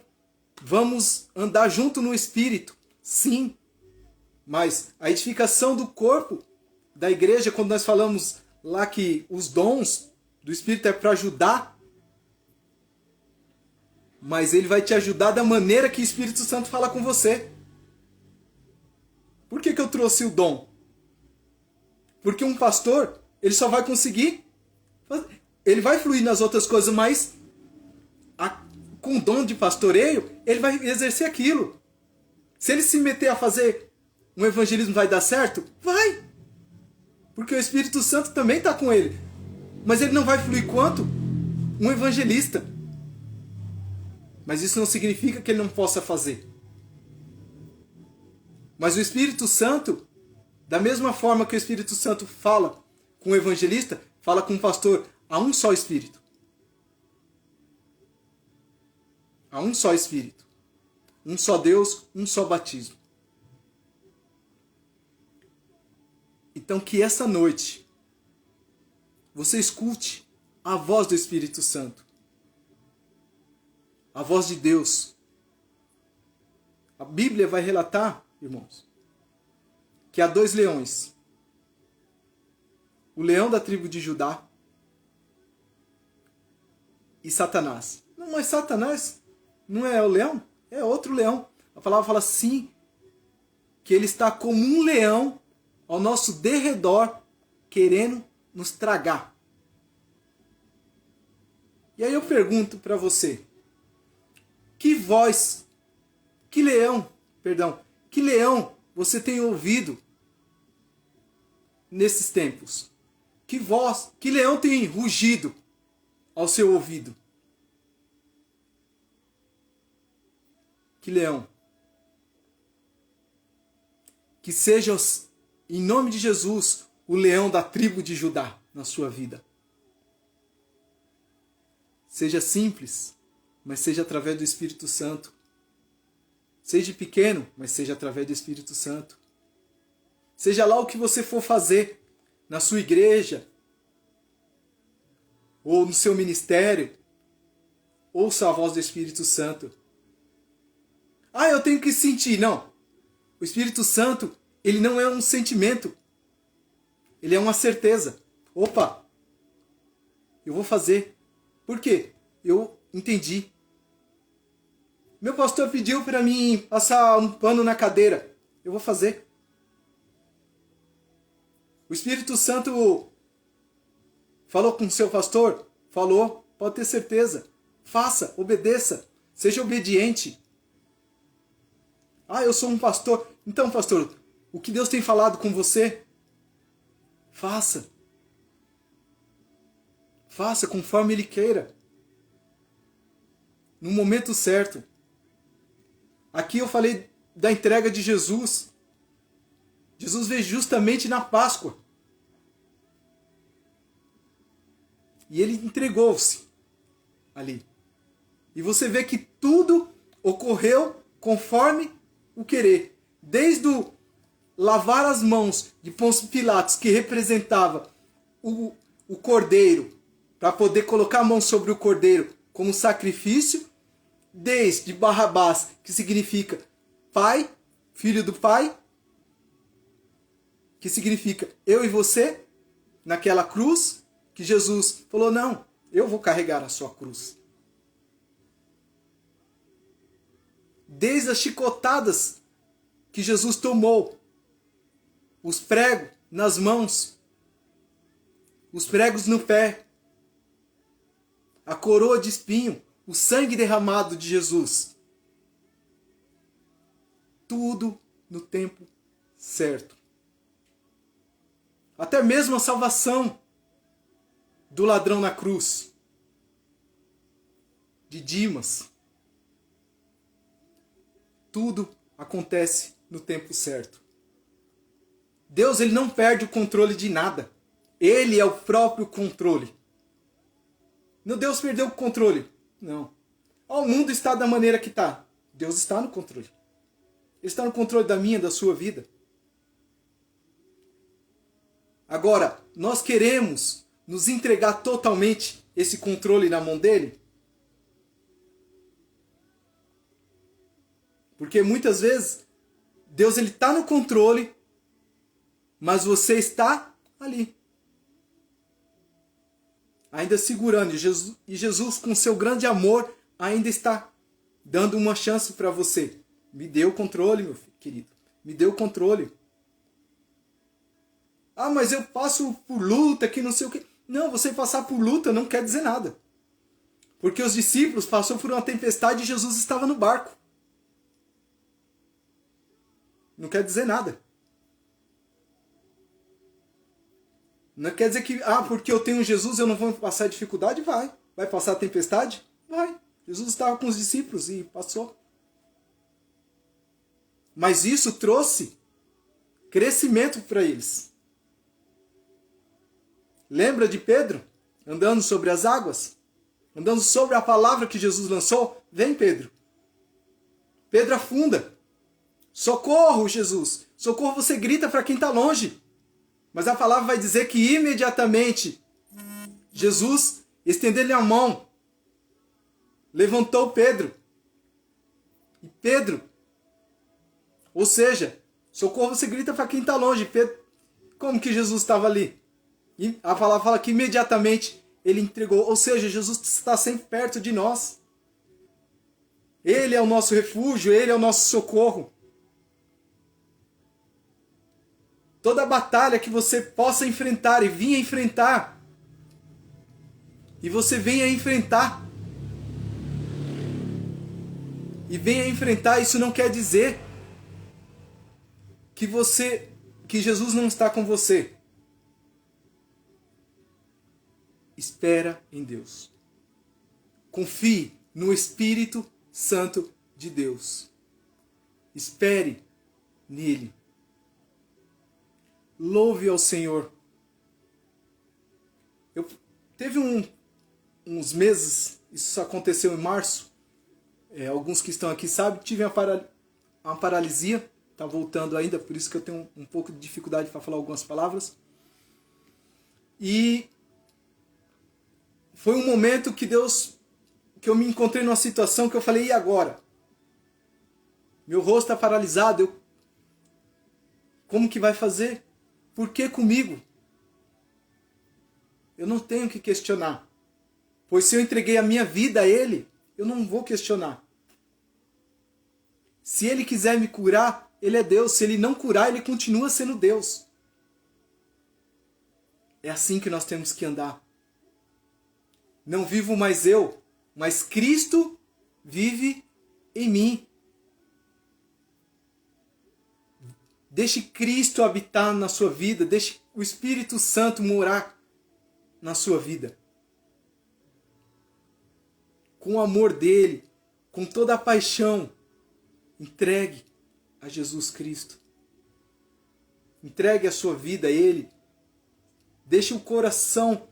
vamos andar junto no Espírito. Sim, mas a edificação do corpo da igreja, quando nós falamos lá que os dons do Espírito é para ajudar, mas ele vai te ajudar da maneira que o Espírito Santo fala com você. Por que eu trouxe o dom? Porque um pastor, ele só vai conseguir, ele vai fluir nas outras coisas, mas com o dom de pastoreio, ele vai exercer aquilo. Se ele se meter a fazer um evangelismo, vai dar certo? Vai! Porque o Espírito Santo também está com ele. Mas ele não vai fluir quanto um evangelista. Mas isso não significa que ele não possa fazer. Mas o Espírito Santo Da mesma forma que o Espírito Santo fala com o evangelista, fala com o pastor, há um só Espírito. Há um só Espírito. Um só Deus, um só batismo. Então que essa noite você escute a voz do Espírito Santo. A voz de Deus. A Bíblia vai relatar, irmãos, que há 2 leões. O leão da tribo de Judá e Satanás. Não, mas Satanás não é o leão? É outro leão. A palavra fala sim, que ele está como um leão ao nosso derredor, querendo nos tragar. E aí eu pergunto para você, que leão você tem ouvido nesses tempos? Que leão tem rugido ao seu ouvido? Que leão? Que seja, em nome de Jesus, o leão da tribo de Judá na sua vida. Seja simples, mas seja através do Espírito Santo. Seja pequeno, mas seja através do Espírito Santo. Seja lá o que você for fazer, na sua igreja, ou no seu ministério, ouça a voz do Espírito Santo. Ah, eu tenho que sentir. Não. O Espírito Santo, ele não é um sentimento. Ele é uma certeza. Opa, eu vou fazer. Por quê? Eu entendi. Meu pastor pediu para mim passar um pano na cadeira. Eu vou fazer. O Espírito Santo falou com o seu pastor? Falou. Pode ter certeza. Faça, obedeça. Seja obediente. Ah, eu sou um pastor. Então, pastor, o que Deus tem falado com você? Faça. Faça conforme Ele queira. No momento certo. Aqui eu falei da entrega de Jesus. Jesus veio justamente na Páscoa. E Ele entregou-se ali. E você vê que tudo ocorreu conforme o querer. Desde o lavar as mãos de Pôncio Pilatos, que representava o cordeiro, para poder colocar a mão sobre o cordeiro como sacrifício, desde Barrabás, que significa pai, filho do pai, que significa eu e você, naquela cruz, que Jesus falou, não, eu vou carregar a sua cruz. Desde as chicotadas que Jesus tomou, os pregos nas mãos, os pregos no pé, a coroa de espinho, o sangue derramado de Jesus. Tudo no tempo certo. Até mesmo a salvação do ladrão na cruz, de Dimas. Tudo acontece no tempo certo. Deus, ele não perde o controle de nada. Ele é o próprio controle. Não, Deus perdeu o controle. Não. O mundo está da maneira que está. Deus está no controle. Ele está no controle da minha, da sua vida. Agora, nós queremos nos entregar totalmente esse controle na mão dele? Porque muitas vezes Deus ele está no controle, mas você está ali. Ainda segurando. E Jesus, com seu grande amor, ainda está dando uma chance para você. Me dê o controle, meu querido. Me dê o controle. Ah, mas eu passo por luta, que não sei o quê. Não, você passar por luta não quer dizer nada. Porque os discípulos passaram por uma tempestade e Jesus estava no barco. Não quer dizer nada. Não quer dizer que, porque eu tenho Jesus eu não vou passar dificuldade? Vai. Vai passar a tempestade? Vai. Jesus estava com os discípulos e passou. Mas isso trouxe crescimento para eles. Lembra de Pedro andando sobre as águas? Andando sobre a palavra que Jesus lançou? Vem, Pedro. Pedro afunda. Socorro, Jesus. Socorro, você grita para quem está longe. Mas a palavra vai dizer que imediatamente Jesus, estendendo-lhe a mão, levantou Pedro. E Pedro, ou seja, socorro, você grita para quem está longe. Pedro, como que Jesus estava ali? E a palavra fala que imediatamente ele entregou. Ou seja, Jesus está sempre perto de nós. Ele é o nosso refúgio, ele é o nosso socorro. Toda batalha que você possa enfrentar e vinha enfrentar, e você venha enfrentar, isso não quer dizer que Jesus não está com você. Espera em Deus. Confie no Espírito Santo de Deus. Espere nele. Louve ao Senhor. Teve uns meses, isso aconteceu em março, alguns que estão aqui sabem, tive uma paralisia, está voltando ainda, por isso que eu tenho um pouco de dificuldade para falar algumas palavras. E foi um momento que eu me encontrei numa situação que eu falei, e agora? Meu rosto está paralisado, como que vai fazer? Por que comigo? Eu não tenho que questionar. Pois se eu entreguei a minha vida a Ele, eu não vou questionar. Se Ele quiser me curar, Ele é Deus. Se Ele não curar, Ele continua sendo Deus. É assim que nós temos que andar. Não vivo mais eu, mas Cristo vive em mim. Deixe Cristo habitar na sua vida. Deixe o Espírito Santo morar na sua vida. Com o amor dele, com toda a paixão, entregue a Jesus Cristo. Entregue a sua vida a Ele. Deixe o coração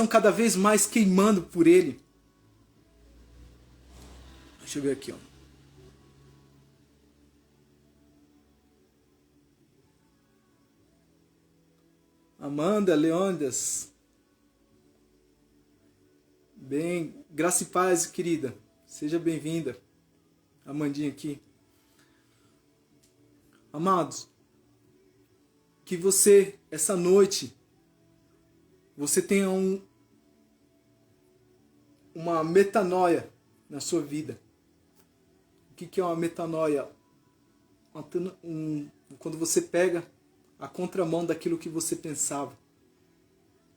cada vez mais queimando por Ele. Deixa eu ver aqui, ó. Amanda Leônidas. Bem, graça e paz, querida. Seja bem-vinda. Amandinha aqui. Amados, que você, essa noite, você tenha uma metanoia na sua vida. O que é uma metanoia? Quando você pega a contramão daquilo que você pensava,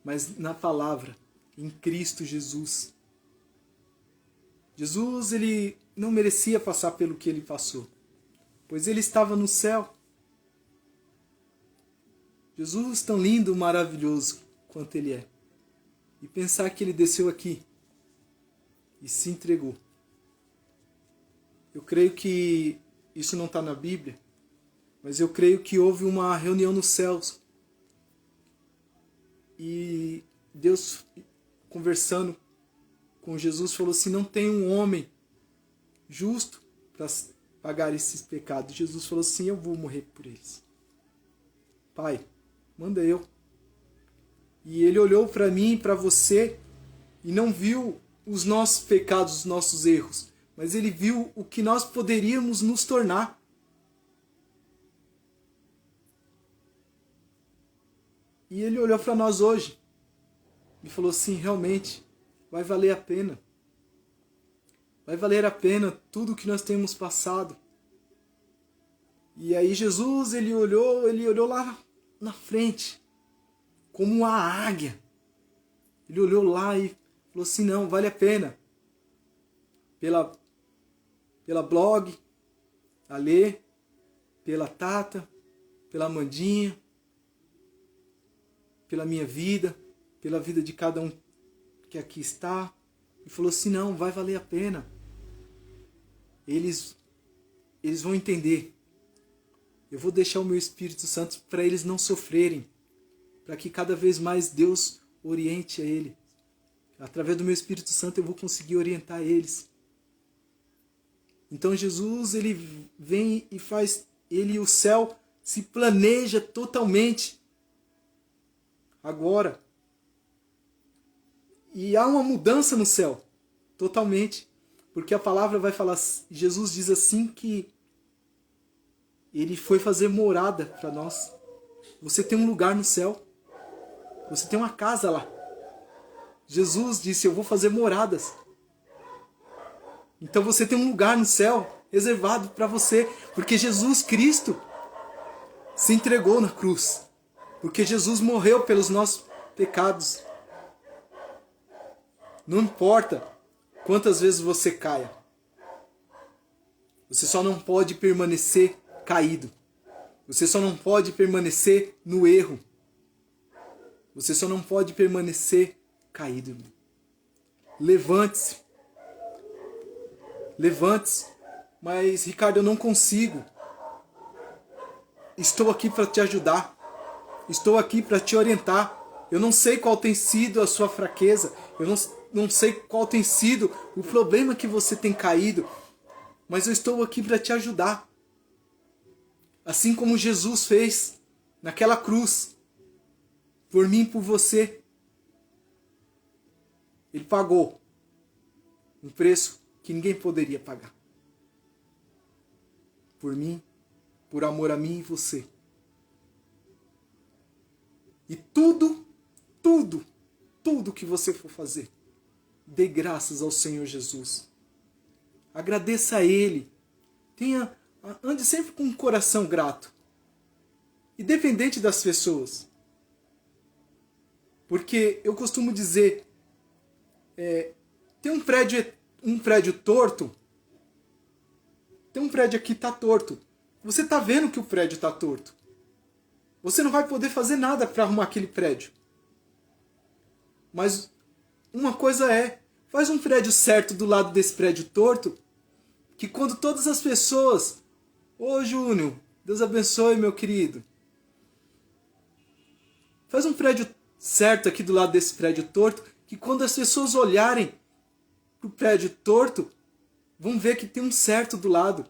mas na palavra, em Cristo Jesus. Jesus, ele não merecia passar pelo que ele passou, pois ele estava no céu. Jesus, tão lindo, maravilhoso quanto ele é. E pensar que ele desceu aqui e se entregou. Eu creio que isso não está na Bíblia, mas eu creio que houve uma reunião nos céus. E Deus, conversando com Jesus, falou assim, não tem um homem justo para pagar esses pecados. Jesus falou assim, eu vou morrer por eles. Pai, manda eu. E ele olhou para mim e para você e não viu os nossos pecados, os nossos erros, mas ele viu o que nós poderíamos nos tornar. E ele olhou para nós hoje e falou assim, realmente, vai valer a pena. Vai valer a pena tudo o que nós temos passado. E aí Jesus, ele olhou lá na frente, como uma águia. Ele olhou lá e falou assim, não, vale a pena. Pela blog, a Lê, pela Tata, pela Amandinha, pela minha vida, pela vida de cada um que aqui está. E falou assim, não, vai valer a pena. Eles vão entender eu vou deixar o meu Espírito Santo para eles não sofrerem, para que cada vez mais Deus oriente a ele. Através do meu Espírito Santo eu vou conseguir orientar eles. Então Jesus, ele vem e faz, ele e o céu se planeja totalmente agora. E há uma mudança no céu, totalmente. Porque a palavra vai falar, Jesus diz assim que ele foi fazer morada para nós. Você tem um lugar no céu. Você tem uma casa lá. Jesus disse, eu vou fazer moradas. Então você tem um lugar no céu reservado para você. Porque Jesus Cristo se entregou na cruz. Porque Jesus morreu pelos nossos pecados. Não importa quantas vezes você caia. Você só não pode permanecer caído. Você só não pode permanecer no erro. Você só não pode permanecer caído. Levante-se. Levante-se. Mas, Ricardo, eu não consigo. Estou aqui para te ajudar. Estou aqui para te orientar. Eu não sei qual tem sido a sua fraqueza. Eu não sei qual tem sido o problema que você tem caído. Mas eu estou aqui para te ajudar. Assim como Jesus fez naquela cruz. Por mim e por você. Ele pagou um preço que ninguém poderia pagar. Por mim, por amor a mim e você. E tudo que você for fazer, dê graças ao Senhor Jesus. Agradeça a Ele. Ande sempre com um coração grato. Independente das pessoas. Porque eu costumo dizer, tem um prédio torto. Tem um prédio aqui que está torto. Você está vendo que o prédio está torto. Você não vai poder fazer nada para arrumar aquele prédio. Mas uma coisa faz um prédio certo do lado desse prédio torto, que quando todas as pessoas... Ô Júnior, Deus abençoe, meu querido. Faz um prédio certo aqui do lado desse prédio torto, que quando as pessoas olharem para o prédio torto, vão ver que tem um certo do lado.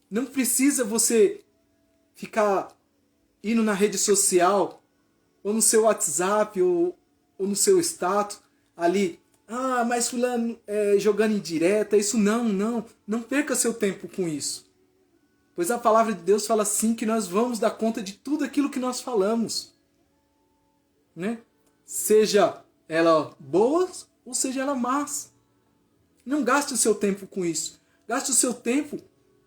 Não precisa você ficar indo na rede social, ou no seu WhatsApp, ou no seu status, ali, mas fulano jogando indireta, isso não perca seu tempo com isso. Pois a palavra de Deus fala assim que nós vamos dar conta de tudo aquilo que nós falamos. Né? Seja ela boas ou seja ela más. Não gaste o seu tempo com isso. Gaste o seu tempo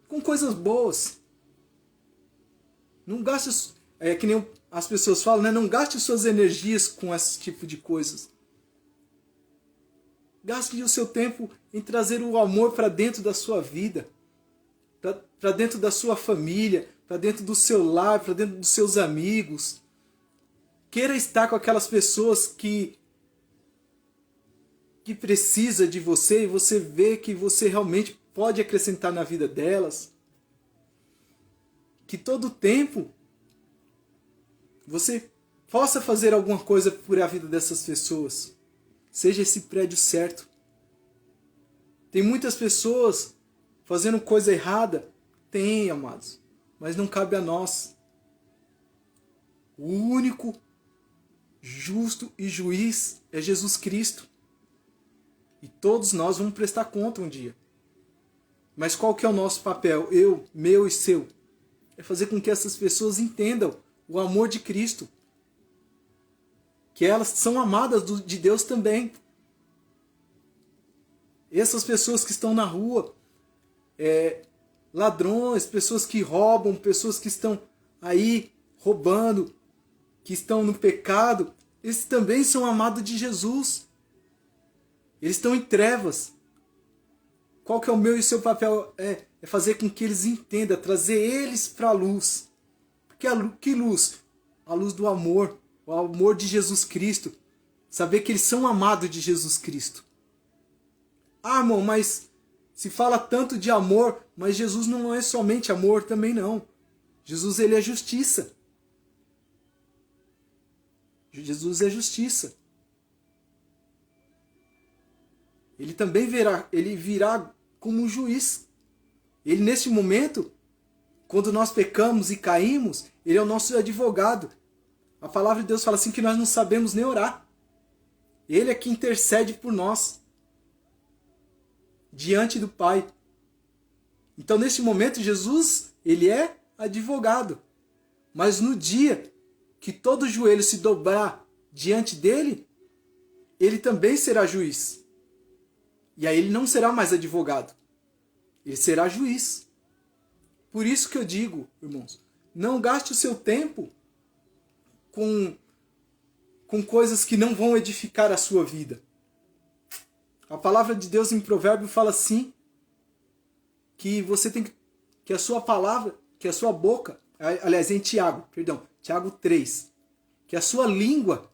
com coisas boas. Não gaste, que nem as pessoas falam, né? Não gaste suas energias com esse tipo de coisas. Gaste o seu tempo em trazer o amor para dentro da sua vida. Para dentro da sua família, para dentro do seu lar, para dentro dos seus amigos. Queira estar com aquelas pessoas que precisa de você e você vê que você realmente pode acrescentar na vida delas. Que todo tempo você possa fazer alguma coisa por a vida dessas pessoas. Seja esse prédio certo. Tem muitas pessoas fazendo coisa errada. Tem, amados. Mas não cabe a nós. O único justo e juiz é Jesus Cristo. E todos nós vamos prestar conta um dia. Mas qual que é o nosso papel? Meu e seu. É fazer com que essas pessoas entendam o amor de Cristo. Que elas são amadas de Deus também. Essas pessoas que estão na rua, ladrões, pessoas que roubam, pessoas que estão aí roubando, que estão no pecado, eles também são amados de Jesus. Eles estão em trevas. Qual que é o meu e o seu papel? É fazer com que eles entendam, trazer eles para a luz. Porque que luz? A luz do amor, o amor de Jesus Cristo. Saber que eles são amados de Jesus Cristo. Irmão, mas se fala tanto de amor, mas Jesus não é somente amor também não. Jesus, ele é justiça. Jesus é justiça. Ele também virá como um juiz. Ele, neste momento, quando nós pecamos e caímos, ele é o nosso advogado. A palavra de Deus fala assim que nós não sabemos nem orar. Ele é que intercede por nós diante do Pai. Então, neste momento, Jesus, ele é advogado. Mas no dia que todo joelho se dobrar diante dele, ele também será juiz. E aí ele não será mais advogado. Ele será juiz. Por isso que eu digo, irmãos, não gaste o seu tempo com coisas que não vão edificar a sua vida. A palavra de Deus em Provérbio fala assim, que você tem que a sua palavra, que a sua boca, aliás, em Tiago 3, que a sua língua,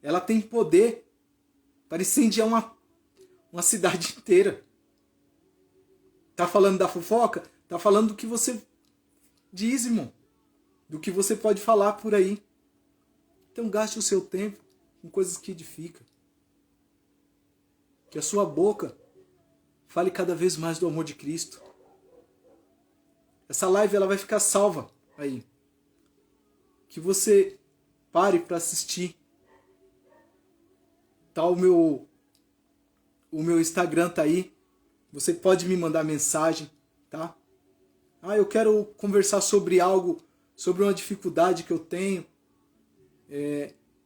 ela tem poder para incendiar uma cidade inteira. Tá falando da fofoca? Tá falando do que você diz, irmão. Do que você pode falar por aí. Então gaste o seu tempo com coisas que edificam. Que a sua boca fale cada vez mais do amor de Cristo. Essa live ela vai ficar salva aí. Que você pare para assistir. Tá, o meu Instagram tá aí. Você pode me mandar mensagem, tá? Eu quero conversar sobre algo, sobre uma dificuldade que eu tenho,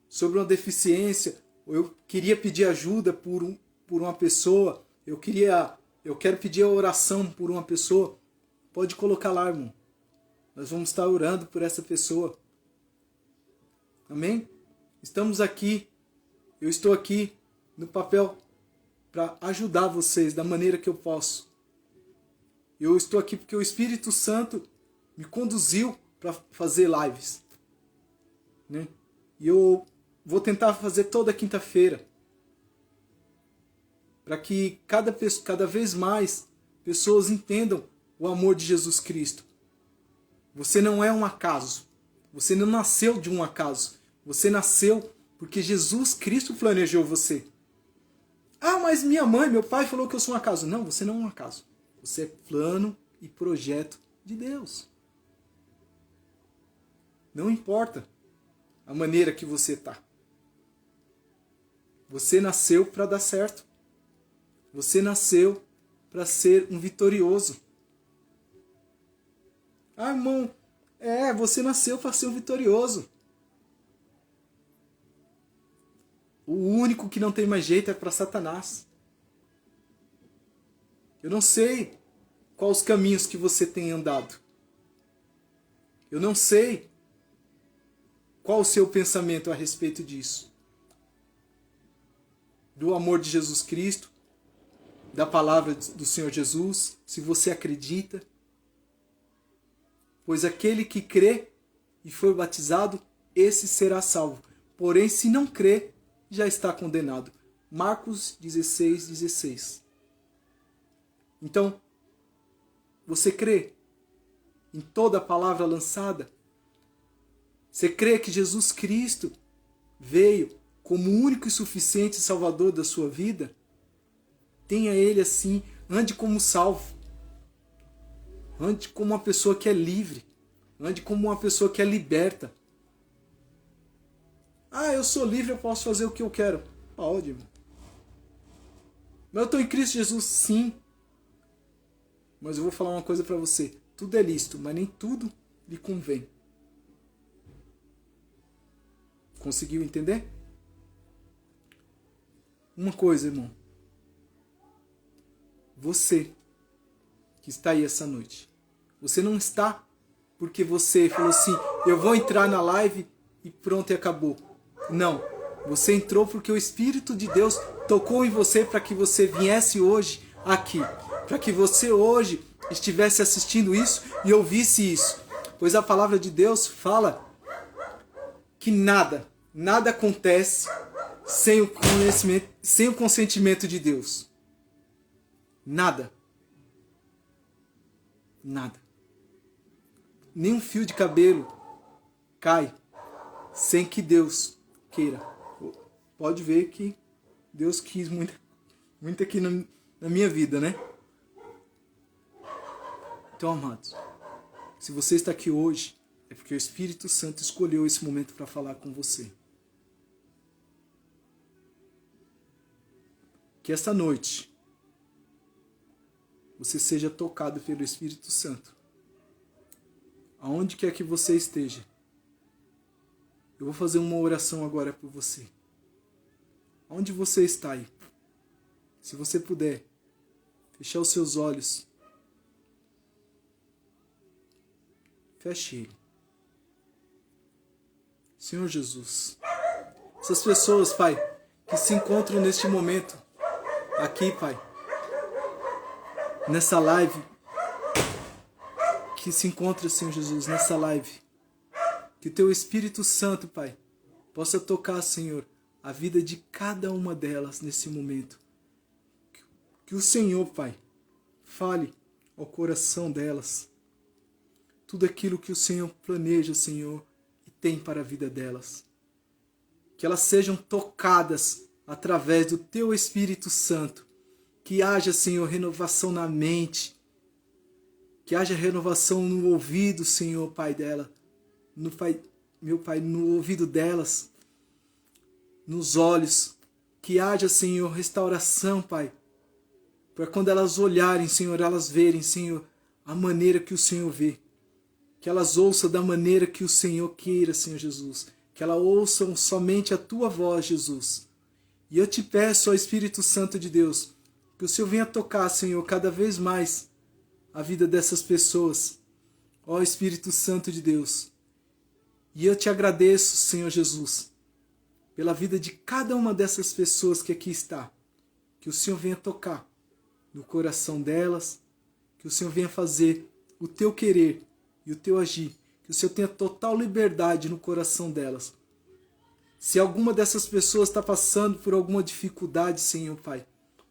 sobre uma deficiência, ou eu queria pedir ajuda por uma pessoa, eu quero pedir a oração por uma pessoa. Pode colocar lá, irmão. Nós vamos estar orando por essa pessoa. Amém? Estamos aqui, eu estou aqui no papel para ajudar vocês da maneira que eu posso. Eu estou aqui porque o Espírito Santo me conduziu para fazer lives, né? E eu vou tentar fazer toda quinta-feira, para que cada vez mais pessoas entendam o amor de Jesus Cristo. Você não é um acaso. Você não nasceu de um acaso. Você nasceu porque Jesus Cristo planejou você. Mas minha mãe, meu pai falou que eu sou um acaso. Não, você não é um acaso. Você é plano e projeto de Deus. Não importa a maneira que você está. Você nasceu para dar certo. Você nasceu para ser um vitorioso. Irmão, você nasceu para ser um vitorioso. O único que não tem mais jeito é para Satanás. Eu não sei quais os caminhos que você tem andado. Eu não sei qual o seu pensamento a respeito disso. Do amor de Jesus Cristo, da palavra do Senhor Jesus, se você acredita. Pois aquele que crê e for batizado, esse será salvo. Porém, se não crê, já está condenado. Marcos 16:16. Então, você crê em toda a palavra lançada? Você crê que Jesus Cristo veio como o único e suficiente Salvador da sua vida? Tenha Ele assim, ande como salvo. Ande como uma pessoa que é livre. Ande como uma pessoa que é liberta. Eu sou livre, eu posso fazer o que eu quero. Pode, irmão. Mas eu estou em Cristo Jesus, sim. Mas eu vou falar uma coisa para você. Tudo é lícito, mas nem tudo lhe convém. Conseguiu entender? Uma coisa, irmão. Você que está aí essa noite. Você não está porque você falou assim, eu vou entrar na live e pronto, e acabou. Não. Você entrou porque o Espírito de Deus tocou em você para que você viesse hoje aqui. Para que você hoje estivesse assistindo isso e ouvisse isso. Pois a palavra de Deus fala que nada acontece sem o consentimento de Deus. Nada. nenhum fio de cabelo cai sem que Deus queira. Pode ver que Deus quis muito aqui na minha vida, né? Então, amados, se você está aqui hoje, é porque o Espírito Santo escolheu esse momento para falar com você. Que esta noite você seja tocado pelo Espírito Santo. Aonde quer que você esteja. Eu vou fazer uma oração agora por você. Onde você está aí? Se você puder, fechar os seus olhos. Feche ele. Senhor Jesus, essas pessoas, Pai, que se encontram neste momento, aqui, Pai, nessa live, que se encontra, Senhor Jesus, nessa live, que Teu Espírito Santo, Pai, possa tocar, Senhor, a vida de cada uma delas nesse momento. Que o Senhor, Pai, fale ao coração delas tudo aquilo que o Senhor planeja, Senhor, tem para a vida delas. Que elas sejam tocadas através do Teu Espírito Santo. Que haja, Senhor, renovação na mente. Que haja renovação no ouvido, Senhor, Pai dela. Meu Pai, no ouvido delas. Nos olhos. Que haja, Senhor, restauração, Pai. Para quando elas olharem, Senhor, elas verem, Senhor, a maneira que o Senhor vê. Que elas ouçam da maneira que o Senhor queira, Senhor Jesus. Que elas ouçam somente a Tua voz, Jesus. E eu te peço, ó Espírito Santo de Deus, que o Senhor venha tocar, Senhor, cada vez mais a vida dessas pessoas. Ó Espírito Santo de Deus. E eu te agradeço, Senhor Jesus, pela vida de cada uma dessas pessoas que aqui está. Que o Senhor venha tocar no coração delas. Que o Senhor venha fazer o Teu querer e o Teu agir, que o Senhor tenha total liberdade no coração delas. Se alguma dessas pessoas está passando por alguma dificuldade, Senhor, Pai,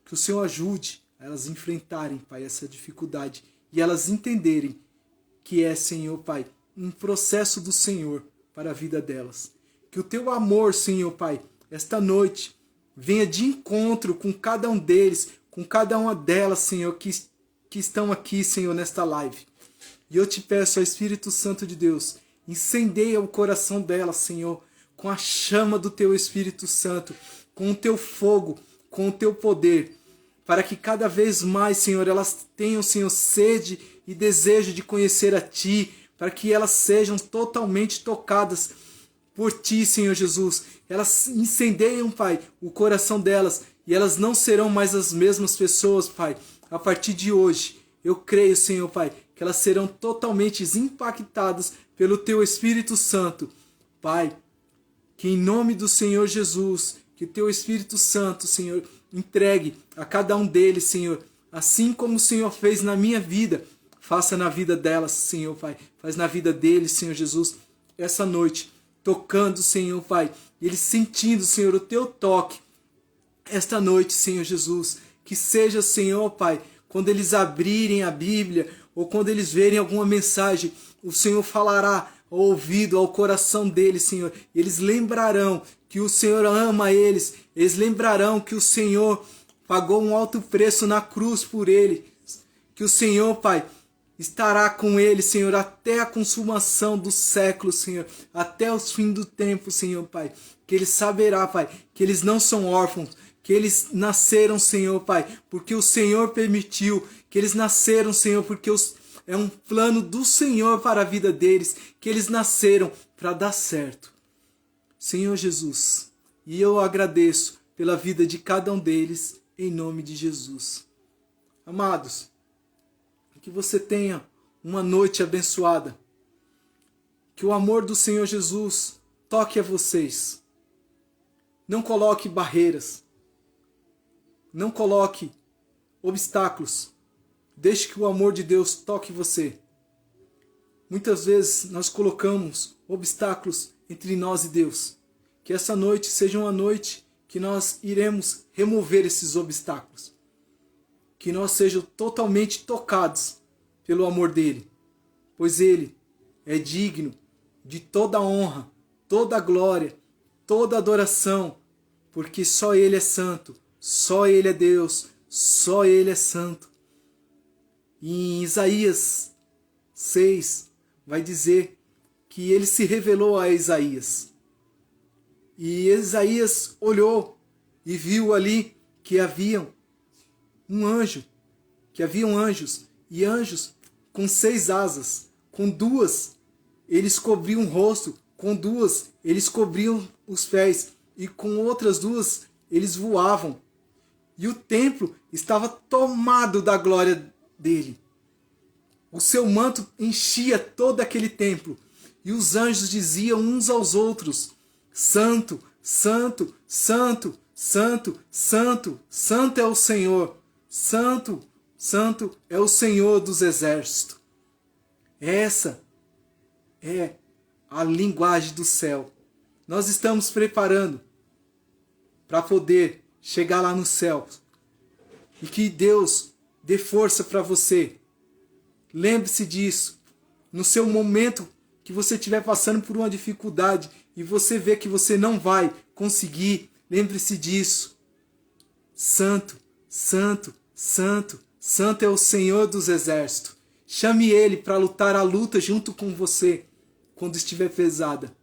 que o Senhor ajude a elas enfrentarem, Pai, essa dificuldade e elas entenderem que é, Senhor, Pai, um processo do Senhor para a vida delas. Que o Teu amor, Senhor, Pai, esta noite venha de encontro com cada um deles, com cada uma delas, Senhor, que estão aqui, Senhor, nesta live. E eu te peço, ó Espírito Santo de Deus, incendeia o coração delas, Senhor, com a chama do Teu Espírito Santo, com o Teu fogo, com o Teu poder, para que cada vez mais, Senhor, elas tenham, Senhor, sede e desejo de conhecer a Ti, para que elas sejam totalmente tocadas por Ti, Senhor Jesus. Elas incendeiam, Pai, o coração delas, e elas não serão mais as mesmas pessoas, Pai, a partir de hoje. Eu creio, Senhor, Pai, que elas serão totalmente impactadas pelo Teu Espírito Santo. Pai, que em nome do Senhor Jesus, que Teu Espírito Santo, Senhor, entregue a cada um deles, Senhor, assim como o Senhor fez na minha vida, faça na vida delas, Senhor, Pai, faz na vida deles, Senhor Jesus, essa noite, tocando, Senhor, Pai, eles sentindo, Senhor, o Teu toque, esta noite, Senhor Jesus, que seja, Senhor, Pai, quando eles abrirem a Bíblia, ou quando eles verem alguma mensagem, o Senhor falará ao ouvido, ao coração deles, Senhor. E eles lembrarão que o Senhor ama eles. Eles lembrarão que o Senhor pagou um alto preço na cruz por eles. Que o Senhor, Pai, estará com eles, Senhor, até a consumação dos séculos, Senhor. Até os fins do tempo, Senhor, Pai. Que eles saberá, Pai, que eles não são órfãos. Que eles nasceram, Senhor, Pai, porque o Senhor permitiu. Que eles nasceram, Senhor, porque é um plano do Senhor para a vida deles. Que eles nasceram para dar certo. Senhor Jesus, e eu agradeço pela vida de cada um deles, em nome de Jesus. Amados, que você tenha uma noite abençoada. Que o amor do Senhor Jesus toque a vocês. Não coloque barreiras. Não coloque obstáculos. Deixe que o amor de Deus toque você. Muitas vezes nós colocamos obstáculos entre nós e Deus. Que essa noite seja uma noite que nós iremos remover esses obstáculos. Que nós sejamos totalmente tocados pelo amor dele. Pois ele é digno de toda honra, toda glória, toda adoração, porque só Ele é santo, só Ele é Deus, só Ele é santo. E em Isaías 6 vai dizer que Ele se revelou a Isaías. E Isaías olhou e viu ali que haviam anjos, e anjos com 6 asas, com 2 eles cobriam o rosto, com 2 eles cobriam os pés, e com outras 2 eles voavam. E o templo estava tomado da glória dele. O seu manto enchia todo aquele templo, e os anjos diziam uns aos outros: Santo, Santo, Santo, Santo, Santo, Santo é o Senhor, Santo, Santo é o Senhor dos exércitos. Essa é a linguagem do céu. Nós estamos preparando para poder chegar lá no céu. E que Deus dê força para você. Lembre-se disso. No seu momento que você estiver passando por uma dificuldade e você vê que você não vai conseguir, lembre-se disso. Santo, Santo, Santo, Santo é o Senhor dos exércitos. Chame Ele para lutar a luta junto com você quando estiver pesada.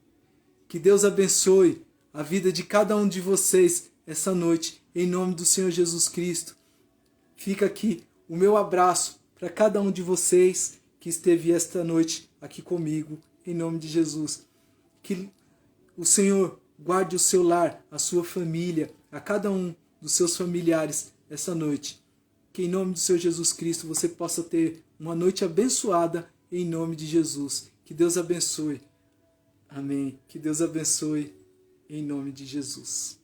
Que Deus abençoe a vida de cada um de vocês essa noite, em nome do Senhor Jesus Cristo. Fica aqui o meu abraço para cada um de vocês que esteve esta noite aqui comigo, em nome de Jesus. Que o Senhor guarde o seu lar, a sua família, a cada um dos seus familiares essa noite. Que em nome do Senhor Jesus Cristo você possa ter uma noite abençoada em nome de Jesus. Que Deus abençoe. Amém. Que Deus abençoe em nome de Jesus.